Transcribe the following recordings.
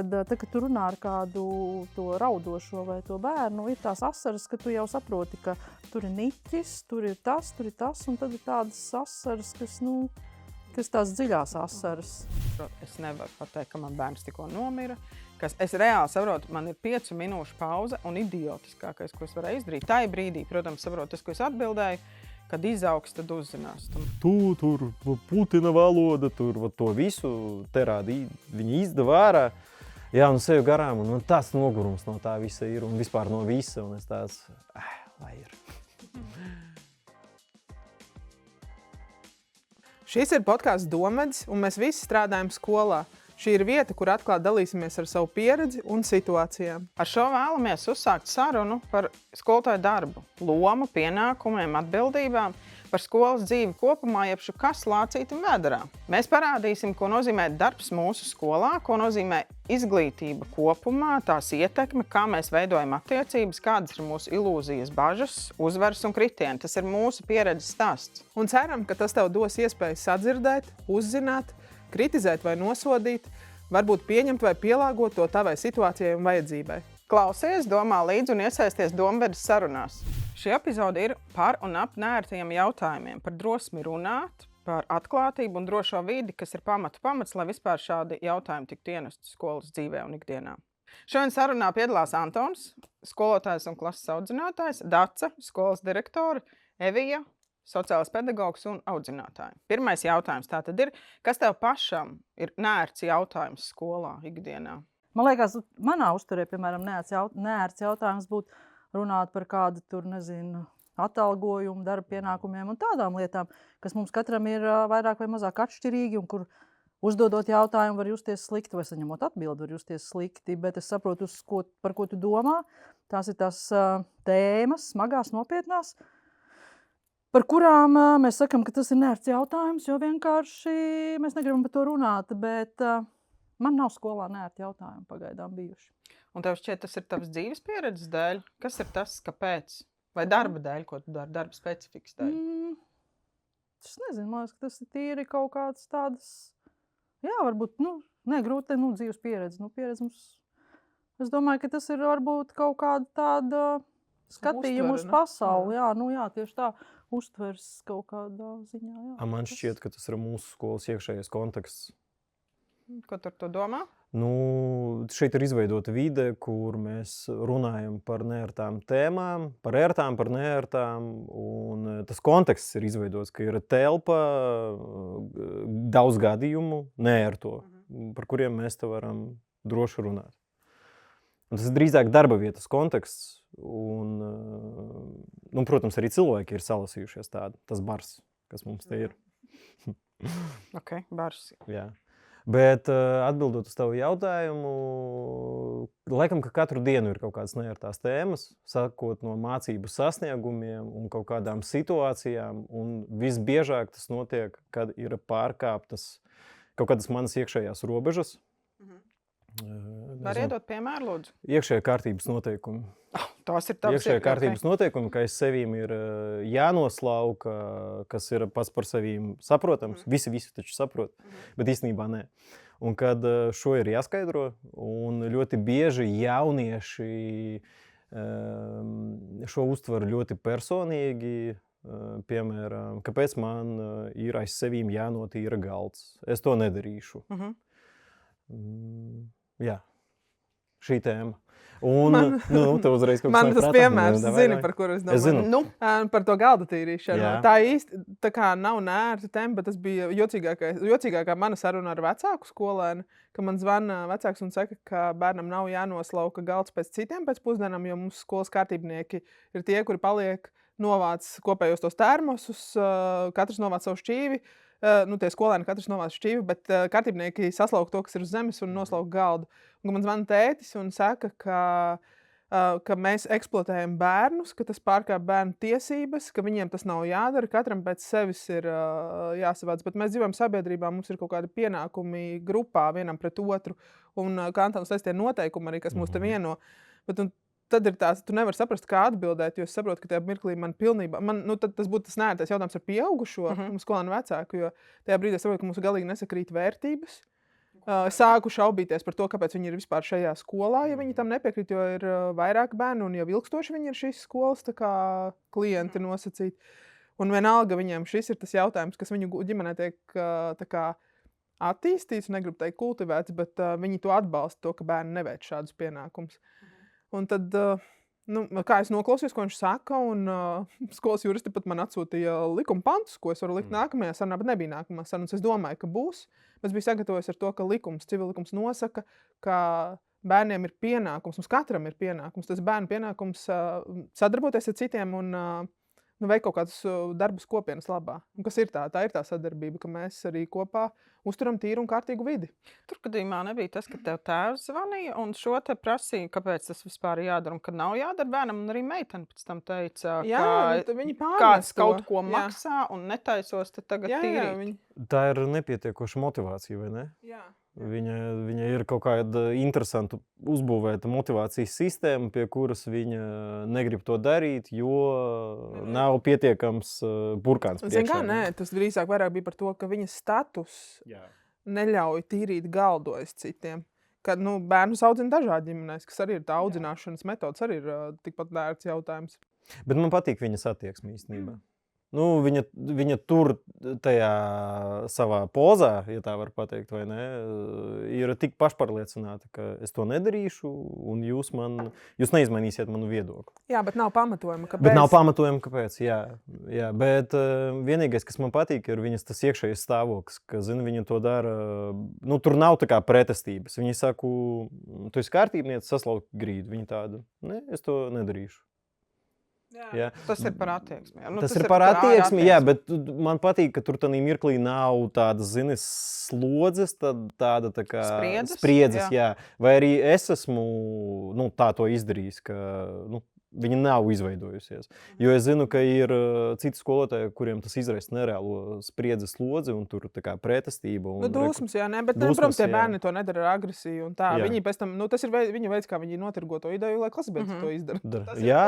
kad tu runā ar kādu to raudošo vai to bērnu, ir tās asaras, ka tu jau saproti, ka tur ir niķis, tur ir tas, un tad ir tādas asaras, kas tās dziļās asaras. Es nevaru pateikt, ka man bērns tikko nomira. Es reāli saprotu, man ir 5 minūšu pauze un idiotiskākais, ko es varēju izdarīt. Tā brīdī, protams, saprotu tas, ko es atbildēju, kad izaugs, tad uzzinās. Tur Putina valoda, tur to visu terādi, viņi izdeva ārā. Jā, un seju garām, un tas nogurums no tā visa ir, un vispār no visa, un es tāds, lai ir. Šis ir podcasts Domedis, un mēs visi strādājam skolā. Šī ir vieta, kur atklāt dalīsimies ar savu pieredzi un situācijām. Ar šo vēlamies uzsākt sarunu par skolotāju darbu, lomu, pienākumiem, atbildībām, par skolas dzīvi kopumā, jeb kas lācītam vēderā. Mēs parādīsim, ko nozīmē darbs mūsu skolā, ko nozīmē izglītība kopumā, tās ietekme, kā mēs veidojam attiecības, kādas ir mūsu ilūzijas, bažas, uzvaras un kritieni. Tas ir mūsu pieredzes stāsts. Un ceram, ka tas tev dos iespēju sadzirdēt, uzzināt, kritizēt vai nosodīt, varbūt pieņemt vai pielāgot to tavai situācijai un vajadzībai. Klausies, domā līdzi un iesaisties domvedis sarunās. Šī epizode ir par un ap neērtajiem jautājumiem, par drosmi runāt, par atklātību un drošo vidi, kas ir pamats, lai vispār šādi jautājumi tiktu ienesti skolas dzīvē un ikdienā. Šodien sarunā piedalās Antons, skolotājs un klases audzinātājs, Daca, skolas direktore, Evija, sociālais pedagogs un audzinātāji. Pirmais jautājums tātad ir, kas tev pašam ir neērts jautājums skolā ikdienā? Man liekas, manā uzturē, piemēram, neērts jautājums būtu runāt par kādu atalgojumu, darba pienākumiem un tādām lietām, kas mums katram ir vairāk vai mazāk atšķirīgi un kur uzdodot jautājumu var justies slikti vai saņemot atbildi var justies slikti, bet es saprotu, par ko tu domā. Tās ir tās tēmas, smagās, nopietnās, par kurām mēs sakam, ka tas ir neērts jautājums, jo vienkārši mēs negribam par to runāt, bet man nav skolā neērti jautājumi pagaidām bijuši. Un tev šķiet, tas ir tavs dzīves pieredzes dēļ? Kas ir tas, kāpēc? Vai darba dēļ, ko tu dari, darba specifikas dēļ? Es nezinu, man liekas, ka tas ir tīri kaut kāds tādas, jā, varbūt, grūti, dzīves pieredze. Pieredze mums, es domāju, ka tas ir varbūt kaut kāda tāda skatījuma uz pasauli, jā, tieši tā. Uztvers kaut kādā ziņā. Jā. Man šķiet, ka tas ir mūsu skolas iekšējais konteksts. Ko tu ar to domā? Šeit ir izveidota vide, kur mēs runājam par neērtām tēmām, par ērtām, par neērtām, un tas konteksts ir izveidots, ka ir telpa daudz gadījumu neērto, par kuriem mēs te varam droši runāt. Un tas ir drīzāk darba vietas konteksts, un, protams, arī cilvēki ir salasījušies tādi, tas bars, kas mums te ir. Ok, bars. Jā. Bet atbildot uz tavu jautājumu, laikam, ka katru dienu ir kaut kādas neērtās tēmas, sakot no mācību sasniegumiem un kaut kādām situācijām, un visbiežāk tas notiek, kad ir pārkāptas kaut kādas manas iekšējās robežas. Var iedot piemēru, lūdzu? Iekšējā kārtības noteikumi. Tās ir tavs iekšējā kārtības noteikumi, ka aiz sevīm ir jānoslauka, kas ir pats par sevīm saprotams. Visi taču saprot, bet īstenībā nē. Un kad šo ir jāskaidro, un ļoti bieži jaunieši šo uztver ļoti personīgi, piemēram, kāpēc man ir aiz sevīm jānotīra galds. Es to nedarīšu. Jā, šī tēma. Un, tev uzreiz kaut kas man tas prātā, piemērs, zini, par kuru es domāju. Es zinu. Par to galda tīrīšanu. Jā. Tā īsti, tā kā nav neērta tēma, bet tas bija jocīgākā mana saruna ar vecāku skolēnu, ka man zvana vecāks un saka, ka bērnam nav jānoslauka galds pēc citiem pēc pusdienām, jo mums skolas kārtībnieki ir tie, kuri paliek novāc kopējos tos termosus, katrs novāc savu šķīvi. Tie skolēni katrs novāc šķīvi, bet kārtībnieki saslauk to, kas ir uz zemes un noslauk galdu. Un man zvana tētis un saka, ka mēs eksploatējam bērnus, ka tas pārkāp bērnu tiesības, ka viņiem tas nav jādara, katram pēc sevis ir jāsavāc. Bet mēs dzīvojam sabiedrībā, mums ir kaut kādi pienākumi grupā vienam pret otru, un kā Antons teica, tie noteikumi arī, kas mūs te vieno. Bet tad ir tās, tu nevari saprast, kā atbildēt, jo es saprotu, ka tajā mirklī man pilnībā, tad tas būtu tas neērtais jautājums ar pieaugušo, skolēnu vecāku, jo tajā brīdī es saprotu, ka mums galīgi nesakrīt vērtības. sāku šaubīties par to, kāpēc viņi ir vispār šajā skolā, ja viņi tam nepiekrīt, jo ir vairāk bērnu un jau ilgstoši viņi ir šīs skolas klienti nosacīti. Un vienalga viņiem šis ir tas jautājums, kas viņu ģimenē tiek attīstīts, negribu teikt kultivēts, bet viņi to atbalsta, to, ka bērni neveic šādus pienākumus. Un tad, kā es noklausījos, ko viņš saka, un skolas juristi pat man atsūtīja likuma pantus, ko es varu likt nākamajā sarunā, bet nebija nākamā sarunas. Es domāju, ka būs. Es biju sagatavojis ar to, ka civillikums nosaka, ka bērniem ir pienākums, mums katram ir pienākums. Tas bērnu pienākums sadarboties ar citiem un veikt kaut kādus darbus kopienas labā. Un kas ir tā? Tā ir tā sadarbība, ka mēs arī kopā uzturam tīru un kārtīgu vidi. Tur gadījumā nebija tas, ka tev tēvs zvanīja un šo te prasīja, kāpēc tas vispār ir jādara un kad nav jādara bērnam. Un arī meitene pēc tam teica, ka viņi kāds kaut ko maksā un netaisos, tad tagad tīrīt. Tā ir nepietiekoša motivācija, vai ne? Jā. Viņa ir kaut kāda interesanta uzbūvēta motivācijas sistēma, pie kuras viņa negrib to darīt, jo nav pietiekams burkāns priekšā. Nē, tas drīzāk vairāk bija par to, ka viņas status neļauj tīrīt galdu aiz citiem. Kad bērnus audzina dažādi ģimenēs, kas arī ir tā audzināšanas metodas, arī ir tikpat vērts jautājums. Bet man patīk viņas attieksme īstenībā. Viņa tur tajā savā pozā, ja tā var pateikt, vai ne, ir tik pašpārliecināta, ka es to nedarīšu, un jūs neizmainīsiet manu viedokli. Jā, bet nav pamatojuma, kāpēc. Jā. Bet vienīgais, kas man patīk, ir viņas tas iekšējais stāvoklis, ka, viņa to dara, tur nav tā kā pretestības. Viņa saku, tu esi kārtībniece, saslaukt grīdu. Viņa tāda, ne, es to nedarīšu. Jā. Tas ir par attieksmi. Tas ir par attieksmi, jā, bet man patīk, ka tur tādā mirklī nav tādas, slodzes, tāda tā kā spriedzes, jā. Vai arī es esmu tā to izdarījis, ka viņa nav izveidojusies. Jo es zinu, ka ir citi skolotāji, kuriem tas izraisa nereālo spriedzes slodzi un tur tā kā pretestība. Dusmas, jā, ne, bet, protams, tie bērni to nedara ar agresiju un tā. Jā. Viņi pēc tam, tas ir viņa veids, kā viņi notirgo to ideju, lai klasbiedrs to izdara. Jā,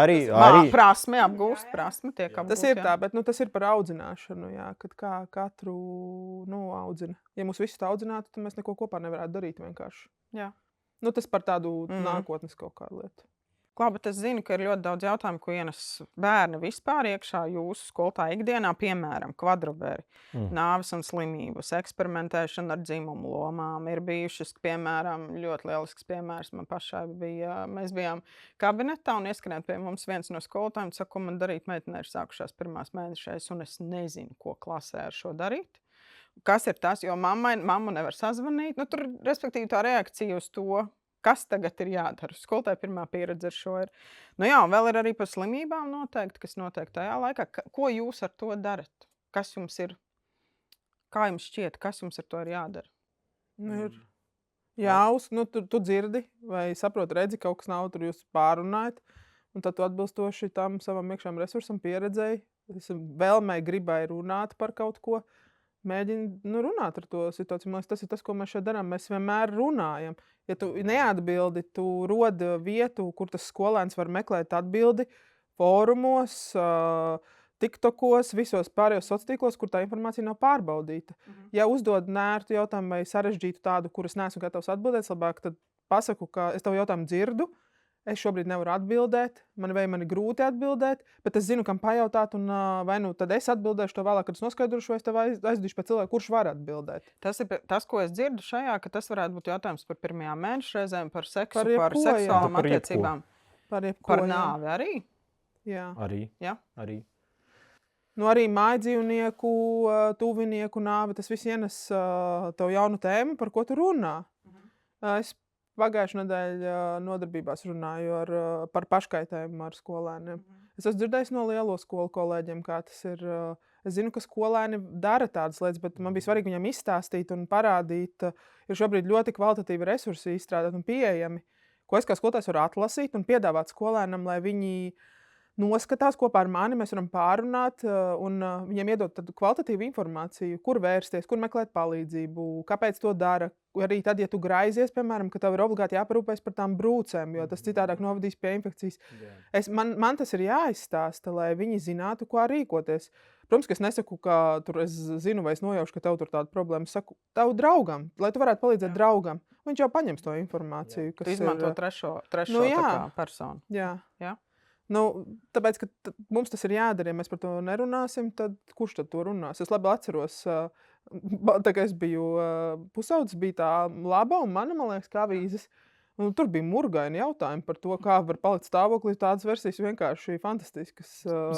arī. Prasme apgūst, prasme tiek apgūst. Tas ir tā, bet tas ir par audzināšanu, jā, kad kā katru audzina. Ja mūs visus tā audzinātu, tad mēs neko kopā nevarētu darīt vienkārši. Jā. Tas par tādu nākotnes kaut kādu lietu. Bet es zinu, ka ir ļoti daudz jautājumu, ko ienes bērni vispār iekšā jūsu skolotāja ikdienā, piemēram, kvadroberi, nāves un slimības, eksperimentēšana ar dzimumu lomām. Ir bijušas, piemēram, ļoti lielisks piemērs man pašai bija. Mēs bijām kabinetā un ieskrien pie mums viens no skolotājiem, saka, ko man darīt, meitene ir sākušās pirmās mēnešais, un es nezinu, ko klasē ar šo darīt. Kas ir tas, jo mamma nevar sazvanīt, tur, respektīvi, tā reakcija uz to, kas tagad ir jādara? Skolotāja pirmā pieredze ar šo ir. Vēl ir arī par slimībām noteikti, kas notiek tajā laikā. Ko jūs ar to darat? Kas jums ir? Kā jums šķiet, kas jums ar to ir jādara? Tu dzirdi vai saproti, redzi, kaut kas nav, tur jūs pārunājat. Un tad tu atbilstoši tam savam iekšējam resursam pieredzēji, vēlmei gribēji runāt par kaut ko. Mēģini runāt ar to situāciju. Tas ir tas, ko mēs šeit darām. Mēs vienmēr runājam. Ja tu neatbildi, tu rodi vietu, kur tas skolēns var meklēt atbildi fórumos, TikTokos, visos pārējos sociālos tīklos, kur tā informācija nav pārbaudīta. Ja uzdod nērtu jautājumu vai sarežģītu tādu, kurus neesmu gatavs atbildēt, labāk tad pasaku, ka es tavu jautājumu dzirdu. Es šobrīd nevaru atbildēt, man ir grūti atbildēt, bet es zinu, kam pajautāt, un vai tad es atbildēšu to vēlāk, kad es noskaidrošu, vai es tev aizdīšu pēc cilvēku, kurš var atbildēt. Tas ir tas, ko es dzirdu šajā, ka tas varētu būt jautājums par pirmajām mēnešreizēm, par seksu, par seksuālām attiecībām. Par nāvi arī? Jā. Arī. Arī mājdzīvnieku, tuvinieku nāvi, tas viss ienes tev jaunu tēmu, par ko tu runā. Es pagājušajā nedēļā nodarbībās runāju par paškaitējumu ar skolēniem. Es esmu dzirdējis no lielo skolu kolēģiem, kā tas ir. Es zinu, ka skolēni dara tādas lietas, bet man bija svarīgi viņam izstāstīt un parādīt. Ir šobrīd ļoti kvalitatīvi resursi izstrādāt un pieejami, ko es kā skolotājs varu atlasīt un piedāvāt skolēnam, lai viņi noskatās kopā ar mani, mēs varam pārunāt un viņiem iedot tādu kvalitatīvu informāciju, kur vērsties, kur meklēt palīdzību, kāpēc to dara. Arī tad, ja tu graizies, piemēram, ka tev ir obligāti jāparūpēs par tām brūcēm, jo tas citādāk novadīs pie infekcijas. Man tas ir jāizstāsta, lai viņi zinātu, kā rīkoties. Protams, ka es nesaku, ka tur es zinu vai es nojaušu, ka tev tur tāda problēma. Es saku tev draugam, lai tu varētu palīdzēt draugam. Viņš jau paņems to informāciju, kas Tu izmanto ir... trešo jā. tā kā personu. Jā. Jā? Nu, tāpēc, ka mums tas ir jādara, ja mēs par to nerunāsim, tad kurš tad to runās? Es labi atceros, tā kā es biju pusaudzis, bija tā Laba un Mana, man liekas, kā avīzes. Un tur bija murgaini jautājumi par to, kā var palikt stāvoklī. Tādas versijas vienkārši fantastiskas.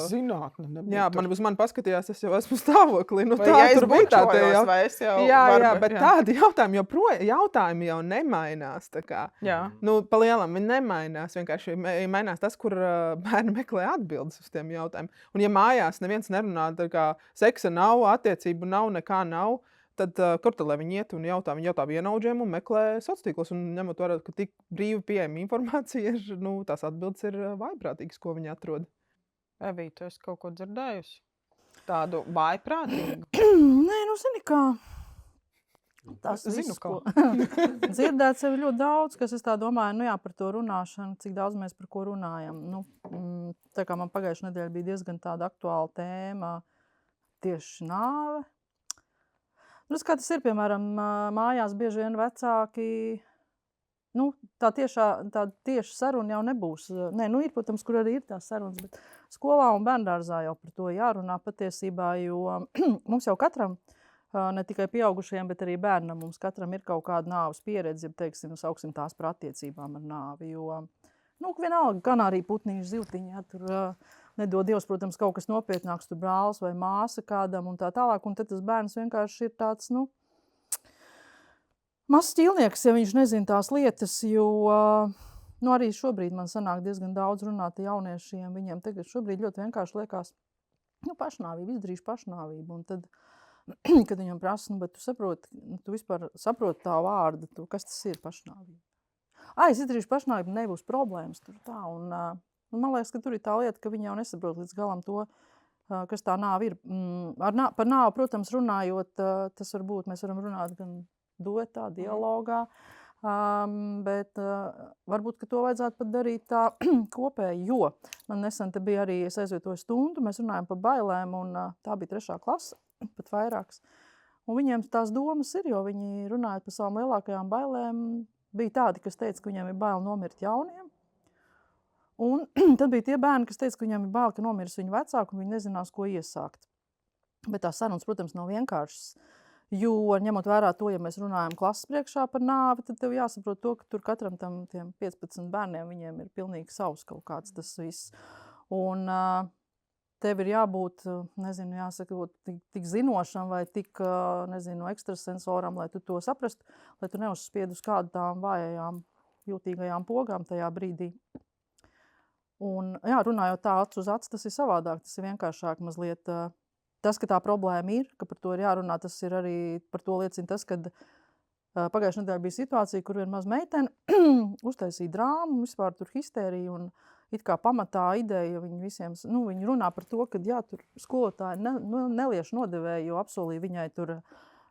Zinātne nebūtu. Jā, man paskatījās, es jau esmu stāvoklī. Nu, Vai tā ja es tur bija tā bučojos, jau. vai es jau Jā, varu, bet tādi jautājumi jau nemainās. Tā kā. Jā. Nu, pa lielam viņi nemainās. Vienkārši mainās tas, kur bērni meklē atbildes uz tiem jautājumiem. Un ja mājās neviens nerunā, tā kā seksa nav, attiecību nav, nekā nav, tad kur tad, lai viņi iet un jautā? Viņi jautā vienaudžiem un meklē sociālos tīklos. Un ņemot vērā, ka tik brīvi pieejama informācija, nu, tās atbildes ir vājprātīgas, ko viņi atrod. Evī, tu esi kaut ko dzirdējusi? Tādu vājprātīgu? Nē, nu, zini kā. Tas Zinu, viss, kā. dzirdēts jau ļoti daudz, kas es tā domāju, nu jā, par to runāšanu, cik daudz mēs par ko runājam. Nu, tā kā man pagājušajā nedēļā bija diezgan tāda aktuāla tēma tieši nāve. Nu, kā tas ir, piemēram, mājās bieži vien vecāki, nu, tā tieša saruna jau nebūs. Nē, nu ir, protams, kur arī ir tās sarunas, bet skolā un bērndārzā jau par to jārunā patiesībā, jo mums jau katram, ne tikai pieaugušajiem, bet arī bērnam, mums katram ir kaut kāda nāves pieredze, ja teiksim, sauksim tās par attiecībām ar nāvi, jo, nu, vienalga, kanārija putniņš, zivtiņi, ja, tur... Nedod Dievs, protams, kaut kas nopietnāks, tur brālis vai māsa kādam un tā tālāk. Un tad tas bērns vienkārši ir tāds, nu, mazs ķīlnieks, ja viņš nezina tās lietas, jo, nu, arī šobrīd man sanāk diezgan daudz runāt jauniešiem. Viņiem tagad šobrīd ļoti vienkārši liekas, nu, pašnāvība, izdarīšu pašnāvību. Un tad, kad viņam prasa, nu, bet tu saproti, tu vispār saproti tā vārda, kas tas ir pašnāvība. Es izdarīšu pašnāvību, nebūs problēmas tur tā. Un man liekas, ka tur ir tā lieta, ka viņi jau nesaprot līdz galam to, kas tā nāve ir. Par nāvi, protams, runājot, tas varbūt mēs varam runāt gan duetā, dialogā, bet varbūt, ka to vajadzētu pat darīt tā kopēji, jo man nesen te bija arī, es aizvietoju stundu, mēs runājam par bailēm, un tā bija 3. klase, pat vairāks. Un viņiem tās domas ir, jo viņi runājot par savām lielākajām bailēm, bija tādi, kas teica, ka viņiem ir bail nomirt jauniem. Un tad bija tie bērni, kas teica, ka viņiem ir bail, ka nomirs viņu vecāku, un viņi nezinās, ko iesākt. Bet tās sarunas, protams, nav vienkāršas. Jo, ņemot vērā to, ja mēs runājam klases priekšā par nāvi, tad tev jāsaprot to, ka tur katram tiem 15 bērniem viņiem ir pilnīgi savs kaut kāds tas viss. Un tev ir jābūt, nezinu, jāsaka, tik zinošam vai tik, nezinu, ekstrasensoram, lai tu to saprastu, lai tu neuzspied uz kādu tām vājajām, jūtīgajām pogām tajā brīdī. Un, jā, runājot tā acu uz acu, tas ir savādāk, tas ir vienkāršāk mazliet. Tas, ka tā problēma ir, ka par to ir jārunā, tas ir arī par to liecina tas, kad pagājušajā nedēļā bija situācija, kur viena maz meitene uztaisīja drāmu, vispār tur histērija un it kā pamatā ideja viņi visiem, nu, viņi runā par to, ka jā, tur skolotāji nelieši nodevēja, jo apsolīja viņai tur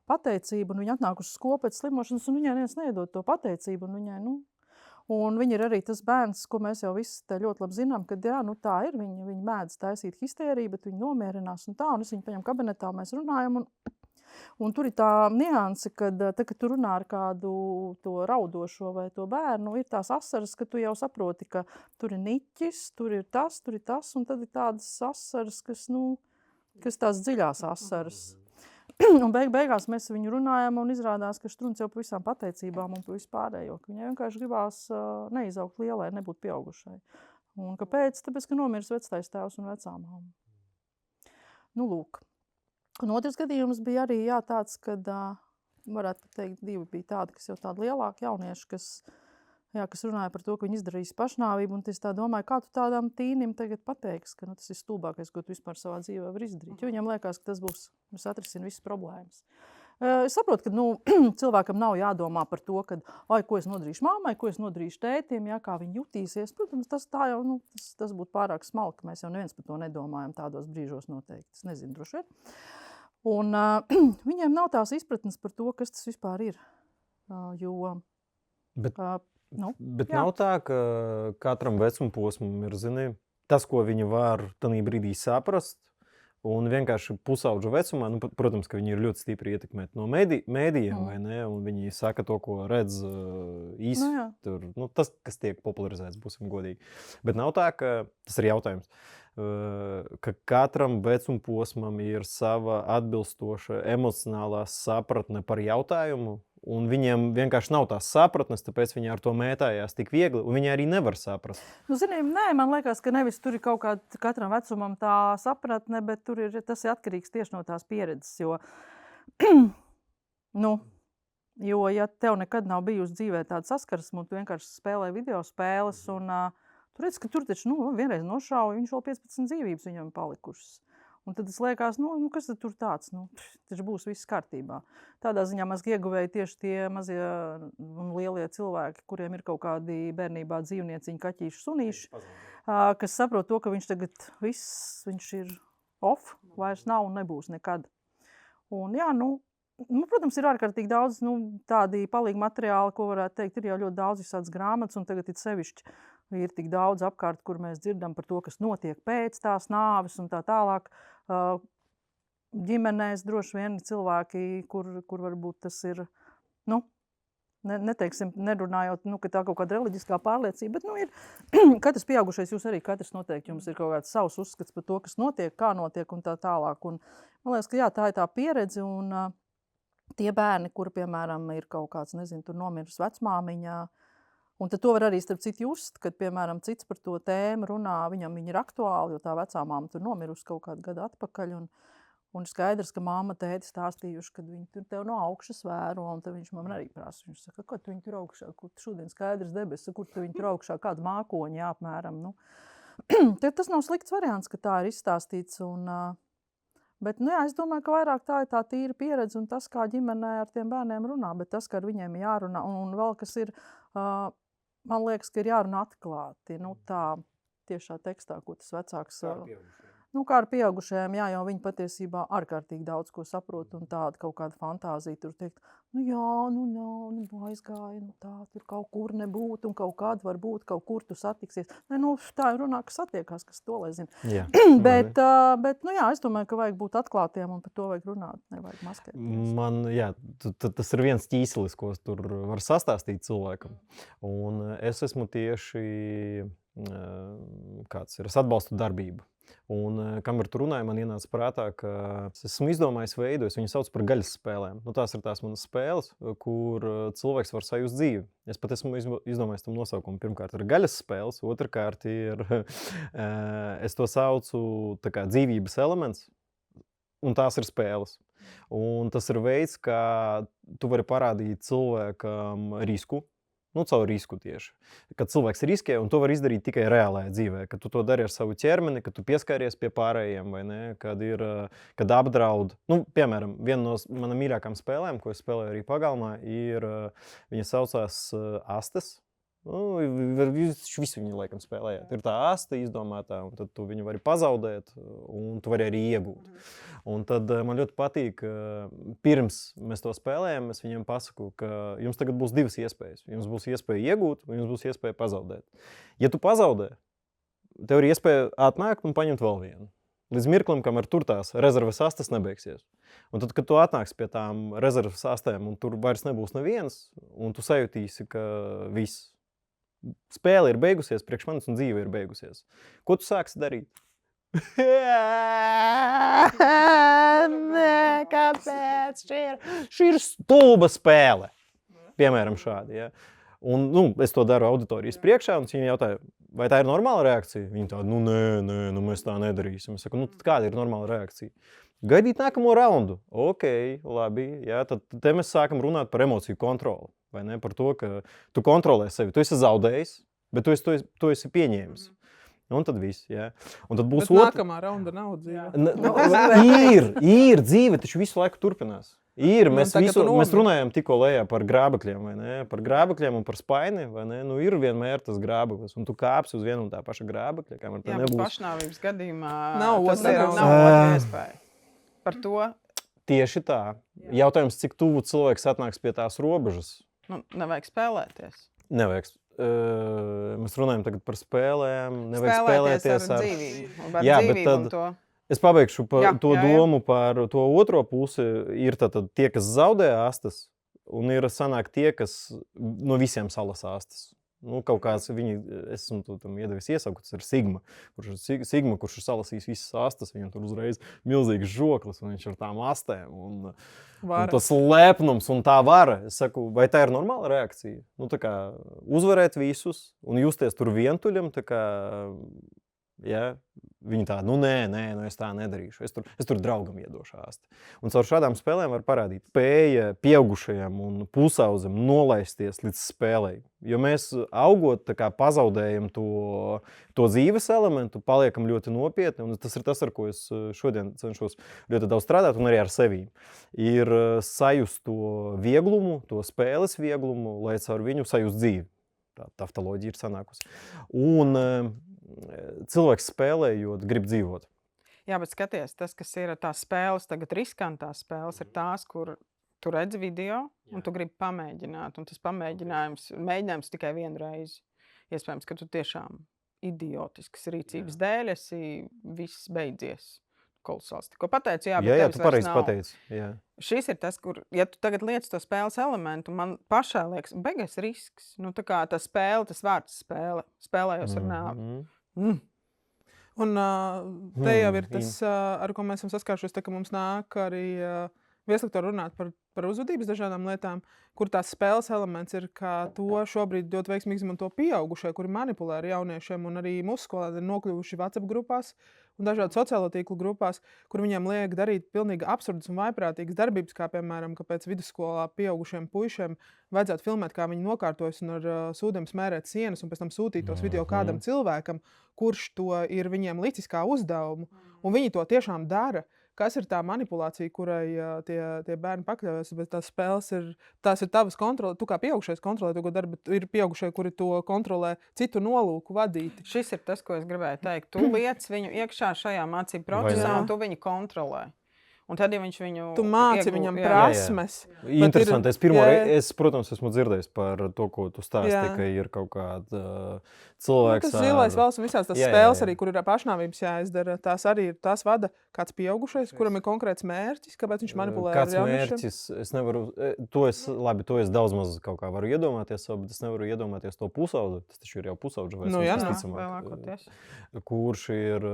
pateicību, un viņa atnāk uz skolu pēc slimošanas, un viņai neviens neiedod to pateicību, un viņai, nu, un viņi ir arī tas bērns, ko mēs jau visi tā ļoti labi zinām, ka jā, nu tā ir, viņi mēdz taisīt histēriju, bet viņi nomierinās un tā, un es viņu paņem kabinetā, mēs runājam, un tur ir tā nianse, kad tu runā ar kādu to raudošo vai to bērnu, ir tās asaras, ka tu jau saproti, ka tur ir niķis, tur ir tas, un tad ir tādas asaras, kas tās dziļās asaras. Un beigās mēs viņu runājam un izrādās, ka štruns jau par visām pateicībām un par vispārējo. Viņai vienkārši gribās neizaugt lielai, nebūt pieaugušai. Un kāpēc? Tāpēc, ka nomirs vecais tēvs un vecā māma. Nu, lūk. Un otrs gadījums bija arī tāds, kad, varētu teikt, 2 bija tādi, kas jau tādi lielāki jaunieši, kas runāja par to, ka viņi izdarīs pašnāvību. Un es tā domāju, kā tu tādām tīnim tagad pateiksi, ka tas ir stulbākais, ko tu vispār savā dzīvē var izdarīt. Jo viņam liekas, ka tas būs atrisina visas problēmas. Es saprotu, ka cilvēkam nav jādomā par to, ka, ko es nodarīšu mammai, ko es nodarīšu tētim, kā viņi jutīsies. Protams, tas tā jau, tas būtu pārāk smalki. Mēs jau neviens par to nedomājam tādos brīžos noteikti. Es nezinu, droši vien. Un viņiem nav tās izpratnes par to, kas tas vispār ir. Bet nav tā, ka katram vecuma posmam ir, zini, tas, ko viņi var tanī brīdī saprast, Un vienkārši pusauģu vecumā, nu, protams, ka viņi ir ļoti stipri ietekmēti no mēdījiem, vai ne? Un viņi saka to, ko redz īsti. Tur, nu, tas, kas tiek popularizēts, būsim godīgi. Bet nav tā, ka tas ir jautājums, ka katram vecumposmam ir sava atbilstoša emocionālā sapratne par jautājumu, un viņiem vienkārši nav tās sapratnes, tāpēc viņi ar to mētājās tik viegli, un viņi arī nevar saprast. Nu, zinām, nē, man liekas, ka nevis tur ir kaut kāda katram vecumam tā sapratne, bet tas ir atkarīgs tieši no tās pieredzes, jo, jo ja tev nekad nav bijusi dzīvē tāda saskarsme, un tu vienkārši spēlē video spēles, un tu redz, ka tur taču, vienreiz nošauja, viņš vēl 15 dzīvības viņam palikušas. Un tad es liekas, kas tad tur tāds? Taču būs viss kārtībā. Tādā ziņā mēs ieguvēji tieši tie mazie un lielie cilvēki, kuriem ir kaut kādi bērnībā dzīvnieciņi, kaķīši, sunīši, kas saprot to, ka viņš tagad viņš ir off, vairs nav un nebūs nekad. Un jā, protams, ir ārkārtīgi daudz tādi palīgi materiāli, ko varētu teikt, ir jau ļoti daudz visādas grāmatas, un tagad ir sevišķi ir tik daudz apkārt, kur mēs dzirdam par to, kas notiek pēc tās nāves un tā tālāk. Ģimenēs droši vien cilvēki, kur varbūt tas ir, neteiksim, nerunājot, ka tā kaut kāda reliģiskā pārliecība, bet, ir katrs pieaugušais, jūs arī katrs noteikti, jums ir kaut kāds savs uzskats par to, kas notiek, kā notiek un tā tālāk. Un man liekas, ka jā, tā ir tā pieredze, un tie bērni, kuri, piemēram, ir kaut kāds, nezinu, tur nomiris vecmāmiņā, un tad to var arī, starp citu, just, kad, piemēram, cits par to tēmu runā, viņam viņa ir aktuāli, jo tā vecā māma tur nomirusi kaut kādu gadu atpakaļ, un skaidrs, ka māma tēti stāstījuši, kad viņi tur tev no augšas vēro, un tad viņš man arī prasa. Viņš saka, ko tu viņi tur augšā, kur šodien skaidrs debesis, kur tu viņi tur augšā, kādu mākoņi, jā, apmēram. Tad tas nav slikts variants, ka tā ir izstāstīts, bet, es domāju, ka vairāk tā ir tā tīra pieredze un tas, kā ģimenē ar tiem bērniem runā, bet tas, ka ar viņiem jārunā, un vēl kas ir, man liekas, ka ir jārunā atklāti, tā tiešā tekstā, ko tas vecāks... Kā ar pieaugušajiem, jā, jo viņi patiesībā ārkārtīgi daudz ko saprot un tāda kaut kāda fantāzija tur teikt, aizgāja, tā tur kaut kur nebūt un kaut kāda var būt, kaut kur tu satiksies. Tā ir runā, kas satiekās, kas to lai zina. Jā. bet, es domāju, ka vajag būt atklātiem un par to vajag runāt, nevajag maskēties. Tas ir viens ķīselis, ko tur var sastāstīt cilvēkam. Un es esmu tieši, es atbalstu darbību. Un, kamēr tu runāji, man ienāca prātā, ka es esmu izdomājis veidu, es viņu sauc par gaļas spēlēm. Tās ir tās manas spēles, kur cilvēks var sajust dzīvi. Es pat esmu izdomājis tam nosaukumu. Pirmkārt ir gaļas spēles, otrkārt ir, es to saucu tā kā dzīvības elements, un tās ir spēles. Un tas ir veids, kā tu vari parādīt cilvēkam risku, caur risku tieši. Kad cilvēks riskē, un to var izdarīt tikai reālajā dzīvē, kad tu to dari ar savu ķermeni, kad tu pieskāries pie pārējiem, vai ne, kad apdraud. Piemēram, viena no manām mīļākām spēlēm, ko es spēlēju arī pagalmā, ir, viņa saucās Astes. Visu viņu laikam spēlējāt. Ir tā aste izdomātā, un tad tu viņu vari pazaudēt, un tu vari arī iegūt. Un tad man ļoti patīk, pirms mēs to spēlējam, es viņiem pasaku, ka jums tagad būs divas iespējas. Jums būs iespēja iegūt, un jums būs iespēja pazaudēt. Ja tu pazaudē, tev ir iespēja atnākt un paņemt vēl vienu. Līdz mirklim, kamēr tur tās rezerves astes nebeigsies. Un tad, kad tu atnāksi pie tām rezerves astēm, un tur vairs nebūs nevienas, un tu sajutīsi, ka viss. Spēle ir beigusies, priekš manis un dzīve ir beigusies. Ko tu sāksi darīt? Nē, kāpēc? Šī ir stulba spēle. Piemēram šādi, ja. Un, es to daru auditorijas priekšā, un viņi jautāja, vai tā ir normāla reakcija? Viņi tāda, nē, mēs tā nedarīsim. Es saku, tad kāda ir normāla reakcija? Gaidīt nākamo raundu. Ok, labi, jā, tad te mēs sākam runāt par emociju kontroli. Vai ne? Par to, ka tu kontrolē sevi. Tu esi zaudējis, bet tu esi pieņēmis. Un tad viss, jā. Un tad būs nākamā raunda nav dzīve. Ir dzīve, taču visu laiku turpinās. Mēs runājam tikko lejā par grābekļiem, vai ne? Par grābekļiem un par spaini, vai ne? Ir vienmēr tas grābeklis, un tu kāpsi uz vienu un tā paša grābekļa, kamēr tā nebūs. Jā, pašnāvības gadījumā nav otra iespēja. Par to. Tieši tā. Jautājums, cik tuvu cilvēks atnāks pie tās robežas. Nevajag spēlēties. Nevajag. Mēs runājam tagad par spēlēm. Nevajag spēlēties ar dzīvību. Jā, bet tad Es pabeigšu Jā, to jā. domu par to otro pusi. Ir tātad tie, kas zaudē astes, un ir sanāk tie, kas no visiem salas astes. Nu, kaut kāds esmu tam iedevis iesauku, tas ir Sigma, kurš ir salasījis visas astes, viņam tur uzreiz milzīgs žoklis, un viņš ar tām astēm, un tas lepnums un tā vara. Es saku, vai tā ir normāla reakcija? Nu, tā kā uzvarēt visus un justies tur vientuļam, tā kā, ja, viņi tā, es tā nedarīšu. Es tur draugam iedošu asti. Un caur šādām spēlēm var parādīt spēja pieaugušajam un pusaudzim nolaisties līdz spēlei. Jo mēs augot, tā kā pazaudējam to dzīves elementu, paliekam ļoti nopietni. Un tas ir tas, ar ko es šodien cenšos ļoti daudz strādāt, un arī ar sevi. Ir sajust to vieglumu, to spēles vieglumu, lai caur viņu sajust dzīvi. Tā taftoloģija ir sanākusi. Un cilvēks spēlējot, grib dzīvot. Jā, bet skaties, tas, kas ir tās spēles, tagad riskantās spēles, ir tās, kur tu redzi video un tu gribi pamēģināt. Un tas mēģinājums tikai vienu reizi. Iespējams, ka tu tiešām idiotiskas rīcības dēļ esi viss beidzies. Kolosāls. Tikko pateici, jā, bet Jā, tevis tu vairs pareizi nav. pateici. Jā. Šis ir tas, kur, ja tu tagad liec to spēles elementu, man pašai liekas, beigais risks. Nu, tā kā tā spēle, tas vārds spēle. Spēlējos ar nāvi. Un te jau ir tas, ar ko mēs esam saskārušies, ka mums nāk arī vieslektori runāt par uzvedības dažādām lietām, kur tās spēles elements ir, ka to šobrīd ļoti veiksmīgi izmanto pieaugušie, kuri manipulē ar jauniešiem, un arī mūsu skolā ir nokļuvuši WhatsApp grupās un dažādu sociālo tīklu grupās, kur viņiem liek darīt pilnīgi absurdas un vaiprātīgas darbības, kā piemēram, ka pēc vidusskolā pieaugušiem puišiem vajadzētu filmēt, kā viņi nokārtojas un ar sūdiem smērēt sienas un pēc tam sūtīt tos video kādam cilvēkam, kurš to ir viņiem licis kā uzdevumu, un viņi to tiešām dara. Kas ir tā manipulācija, kurai tie bērni pakļaujas, bet tās spēles tās ir tavas kontrole. Tu kā pieaugušais kontrolē to, ko dari, bet ir pieaugušie, kuri to kontrolē citu nolūku vadīti. Šis ir tas, ko es gribēju teikt. Tu liec viņu iekšā šajā mācību procesā, un tu viņu kontrolē. Un tad, ja viņš viņu Tu māci viņam prasmes. Interesanti. Es, protams, esmu dzirdējis par to, ko tu stāsti, ka ir kaut kāda cilvēks. Tas zilais valsts un visās tās spēles arī, kur ir pašnāvības jāizdara. Tās vada kāds pieaugušais, kuram ir konkrēts mērķis, kāpēc viņš manipulē ar jauniešiem. Kāds mērķis? Es nevaru, to es daudz maz kaut kā varu iedomāties, bet es nevaru iedomāties to pusaudzi. Tas taču ir jau pusaudži, lielākoties. Kurš ir...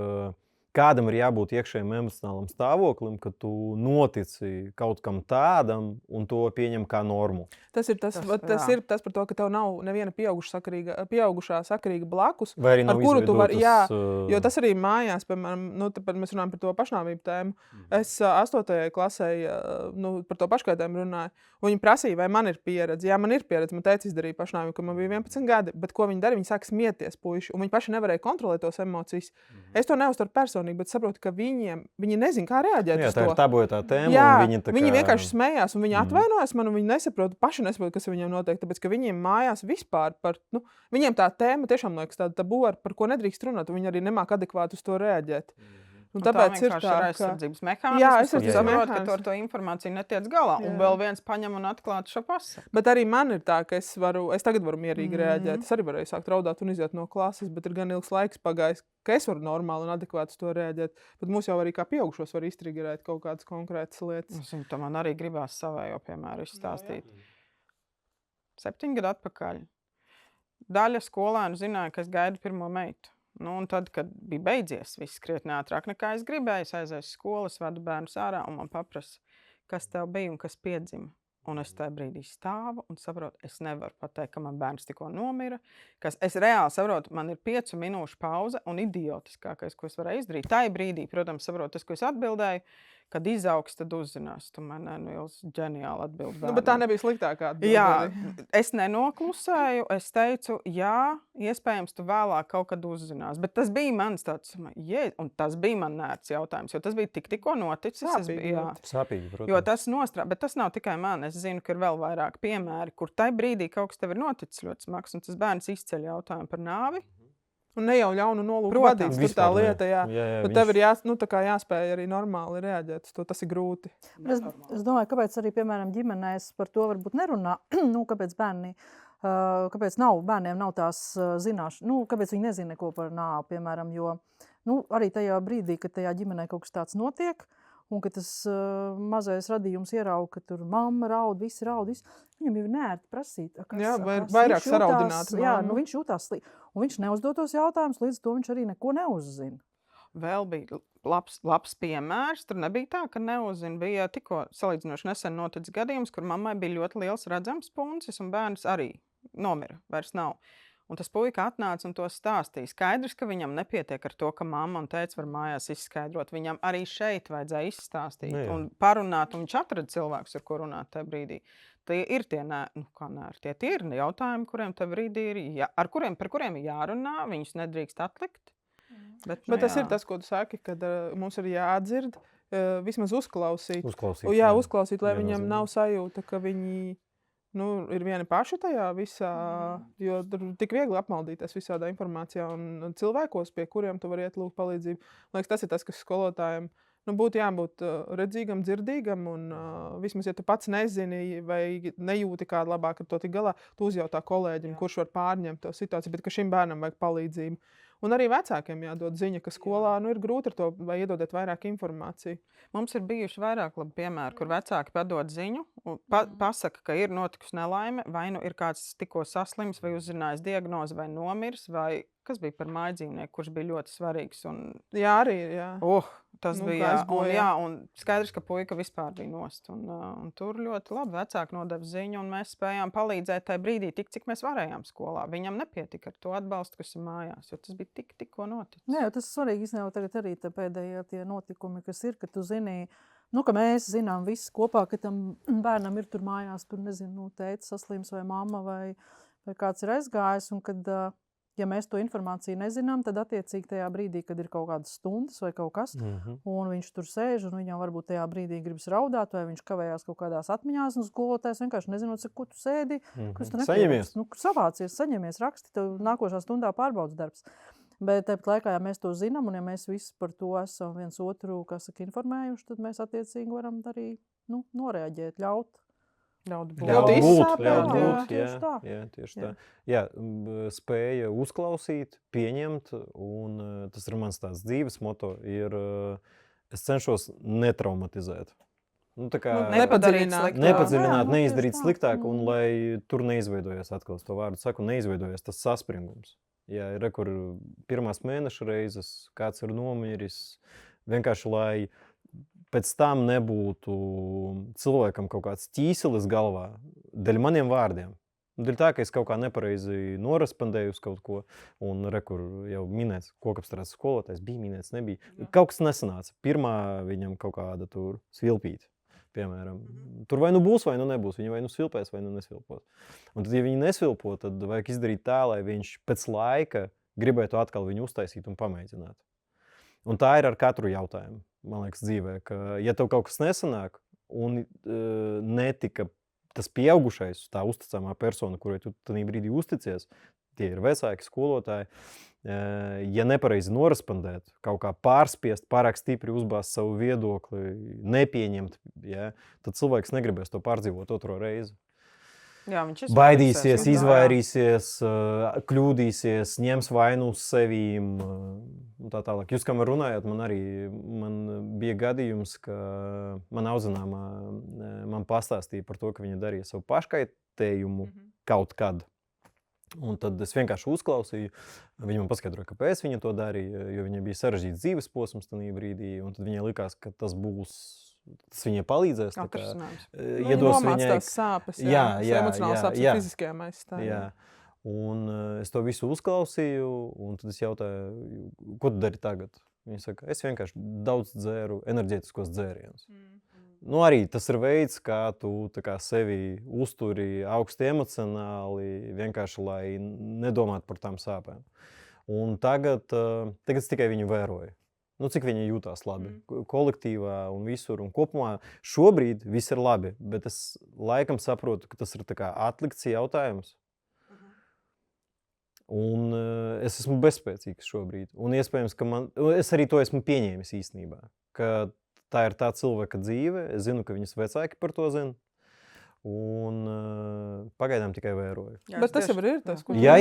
Kādam ir jābūt iekšējiem emocionālam stāvoklim, ka tu notici kaut kam tādam un to pieņem kā normu. Tas ir tas par to, ka tev nav neviena pieaugušā sakarīga blakus, ar kuru tu vari, jo tas arī mājās, piemēram, mēs runājam par to pašnāvību tēmu. Es 8. klasē par to paškaitējumu runāju, un viņi prasīja, vai man ir pieredze. Jā, man ir pieredze, man teica izdarīja pašnāvību, kad man bija 11 gadi, bet ko viņi darīja? Viņi sāka smieties puiši, un viņi paši nevarēja kontrolēt tos emocijas. Es to neuztveru personīgi, bet saprotu, ka viņi nezin, kā reaģēt uz to. Tā ir tabūtā tēma. Jā, un viņi vienkārši smējās, un viņi atvainojas man, un viņi paši nesaprot, kas viņiem notiek, tāpēc, ka viņiem mājās vispār viņiem tā tēma tiešām liekas tāda tabū, par ko nedrīkst runāt, un viņi arī nemāk adekvāti uz to reaģēt. Un tāpēc ir tā, ka aizsardzības mehānisms, ka saprot, ka tu ar to informāciju netiec galā, un vēl viens paņem un atklāt šo pasaku. Bet arī man ir tā, ka es tagad varu mierīgi reaģēt. Es arī varēju sākt raudāt un iziet no klases, bet ir gan ilgs laiks pagājis, ka es varu normāli un adekvāti uz to reaģēt. Bet mūs jau arī kā pieaugušos var iztrigerēt kaut kādas konkrētas lietas. To man arī gribās savējo piemēru izstāstīt. 7 gadu atpakaļ. Daļa skolēnu zināja, ka es gaidu pirmo meitu. Un tad, kad bija beidzies, viss krietni ātrāk nekā es gribēju, es aizēju uz skolu, es vedu bērnus ārā un man paprasa, kas tev bija un kas piedzima. Un es tajā brīdī stāvu un saprotu, es nevaru pateikt, ka man bērns tikko nomira. Es reāli saprotu, man ir 5 minūšu pauze un idiotiskākais, ko es varēju izdarīt. Tajā brīdī, protams, saprotu tas, ko es atbildēju, kad izaugs, tad uzzinās. Tu man ģeniāli atbildi bērnam. Bet tā nebija sliktākā atbilde. Jā, es nenoklusēju, es teicu, jā, iespējams, tu vēlāk kaut kad uzzinās. Bet tas bija mans tāds, un tas bija man nērts jautājums, jo tas bija tikko noticis. Sāpīgi, protams. Jo tas bet tas nav tikai man. Es zinu, ka ir vēl vairāk piemēri, kur tajā brīdī kaut kas tev ir noticis ļoti smags, un tas bērns izceļ jautājumu par nāvi. Un ne jau ļaunu nolūku vadīts, tur tā lieta, bet tev ir jāspēj arī normāli reaģēt uz to, tas ir grūti. Es domāju, kāpēc arī, piemēram, ģimenēs par to varbūt nerunā, kāpēc bērniem nav tās zināšanas, kāpēc viņi nezina neko par nāvi, piemēram, jo arī tajā brīdī, kad tajā ģimenē kaut kas tāds notiek, un ka tas mazais radījums ierauga, ka tur mamma raud, visi raud, viņam jau ir neērti prasīt. Vairāk saraudināt. Viņš jūtās slikti. Un viņš neuzdod tos jautājumus, līdz to viņš arī neko neuzzina. Vēl bija labs piemērs. Tur nebija tā, ka neuzzina. Bija tikko salīdzinoši nesen noticis gadījums, kur mammai bija ļoti liels redzams puncis, un bērns arī nomira. Vairs nav. Un tas puika atnāca un to stāstīja. Skaidrs, ka viņam nepietiek ar to, ka mamma un tēvs var mājās izskaidrot. Viņam arī šeit vajadzēja izstāstīt un parunāt. Un viņš atrada cilvēkus, ar ko runāt tajā brīdī. Tie ir tie ir jautājumi, kuriem tajā brīdī par kuriem ir jārunā. Viņus nedrīkst atlikt. Bet tas ir tas, ko tu saki, kad mums ir jāatdzird, vismaz uzklausīt. Uzklausīt, lai viņam nav sajūta, ka viņi ir vieni paši tajā visā, jo tur tik viegli apmaldīties visādā informācijā un cilvēkos, pie kuriem tu vari iet lūgt palīdzību. Liekas, tas ir tas, kas skolotājiem būtu jābūt redzīgam, dzirdīgam, un vismaz, ja tu pats nezini vai nejūti kādu labāk ar to tik galā, tu uzjautā kolēģim, kurš var pārņemt to situāciju, bet ka šim bērnam vajag palīdzību. Un arī vecākiem jādod ziņa, ka skolā ir grūti ar to, vai iedodiet vairāk informāciju. Mums ir bijuši vairāk labi piemēri, kur vecāki padod ziņu un pasaka, ka ir notikusi nelaime, vai ir kāds tikko saslims, vai uzzinājis diagnozi, vai nomirs, vai kas bija par mājdzīvnieku, kurš bija ļoti svarīgs. Arī ir. Tas bija un skaidrs, ka puika vispār bija nost. Un tur ļoti labi vecāki nodeva ziņu, un mēs spējām palīdzēt tajā brīdī tik, cik mēs varējām skolā. Viņam nepietika ar to atbalstu, kas ir mājās, jo tas bija tikko noticis. Tas ir svarīgi, īstenībā tagad arī pēdējie tie notikumi, kas ir, ka tu zini, ka mēs zinām visi kopā, ka tam bērnam ir tur mājās, tur nezinu, tētis saslims vai mamma vai kāds ir aizgājis, un kad ja mēs to informāciju nezinām, tad attiecīgi tajā brīdī, kad ir kaut kādas stundas vai kaut kas, un viņš tur sēž, un viņam varbūt tajā brīdī gribas raudāt, vai viņš kavējās kaut kādās atmiņās, un skolotājs vienkārši nezinot, ko tu sēdi, kas tu nepierakst. Savācies, saņemies, raksti, tev nākošā stundā pārbaudas darbs. Bet tāpat laikā, ja mēs to zinām, un ja mēs visi par to esam viens otru, informējuši, tad mēs attiecīgi varam arī noreaģēt, ļaut būt. Tieši tā. Spēja uzklausīt, pieņemt, un tas ir mans tāds dzīves moto, es cenšos netraumatizēt. Nepadziļināt, neizdarīt sliktāk, un lai tur neizveidojas atkal to vārdu saku, neizveidojas tas saspringums. Ir kur pirmās mēneša reizes, kāds ir nomiris, vienkārši lai pēc tam nebūtu cilvēkam kaut kāds ķīselis galvā dēļ maniem vārdiem. Dēļ tā, ka es kaut kā nepareizi noraspandēju uz kaut ko, un kur jau minēts, kokapstrādes skolotājs bija minēts, nebija. Kaut kas nesanāca. Pirmā viņam kaut kāda tur svilpīte, piemēram. Tur vai būs, vai nebūs. Viņa vai svilpēs, vai nesvilpos. Un tad, ja viņi nesvilpo, tad vajag izdarīt tā, lai viņš pēc laika gribētu atkal viņu uztaisīt un pamēģināt. Un tā ir ar katru jautājumu, man liekas, dzīvē, ka ja tev kaut kas nesanāk un netika tas pieaugušais, tā uzticamā persona, kurai tu tajā brīdī uzticies, tie ir vecāki, skolotāji, ja nepareizi noraspandēt, kaut kā pārspiest, pārāk stipri uzbāzt savu viedokli, nepieņemt, tad cilvēks negribēs to pārdzīvot otro reizi. Baidīsies, izvairīsies, kļūdīsies, ņems vainu uz sevīm un tā tālāk. Jūs, kam runājat, man bija gadījums, ka man audzināmā man pastāstīja par to, ka viņa darīja savu paškaitējumu kaut kad. Un tad es vienkārši uzklausīju, viņa man paskaidroja, kāpēc viņa to darīja, jo viņai bija sarežģīts dzīves posms tajā brīdī, un tad viņai likās, ka tas viņai palīdzēs. Iedos viņai tās sāpes, emocionālas sāpes fiziskajām aizstāvjām. Un es to visu uzklausīju, un tad es jautāju, ko tu dari tagad? Viņa saka, es vienkārši daudz dzēru enerģētiskos dzērienus. Arī tas ir veids, kā tu sevi uzturi augsti emocionāli, vienkārši lai nedomātu par tām sāpēm. Un tagad es tikai viņu vēroju. Cik viņa jūtās labi kolektīvā un visur. Un kopumā šobrīd viss ir labi, bet es laikam saprotu, ka tas ir atlikts jautājums. Un es esmu bezspēcīgs šobrīd. Un iespējams, ka es arī to esmu pieņēmis īstenībā. Ka tā ir tā cilvēka dzīve. Es zinu, ka viņas vecāki par to zina. Un pagaidām tikai vēroju. Bet tas jau ir tas, ko Jā.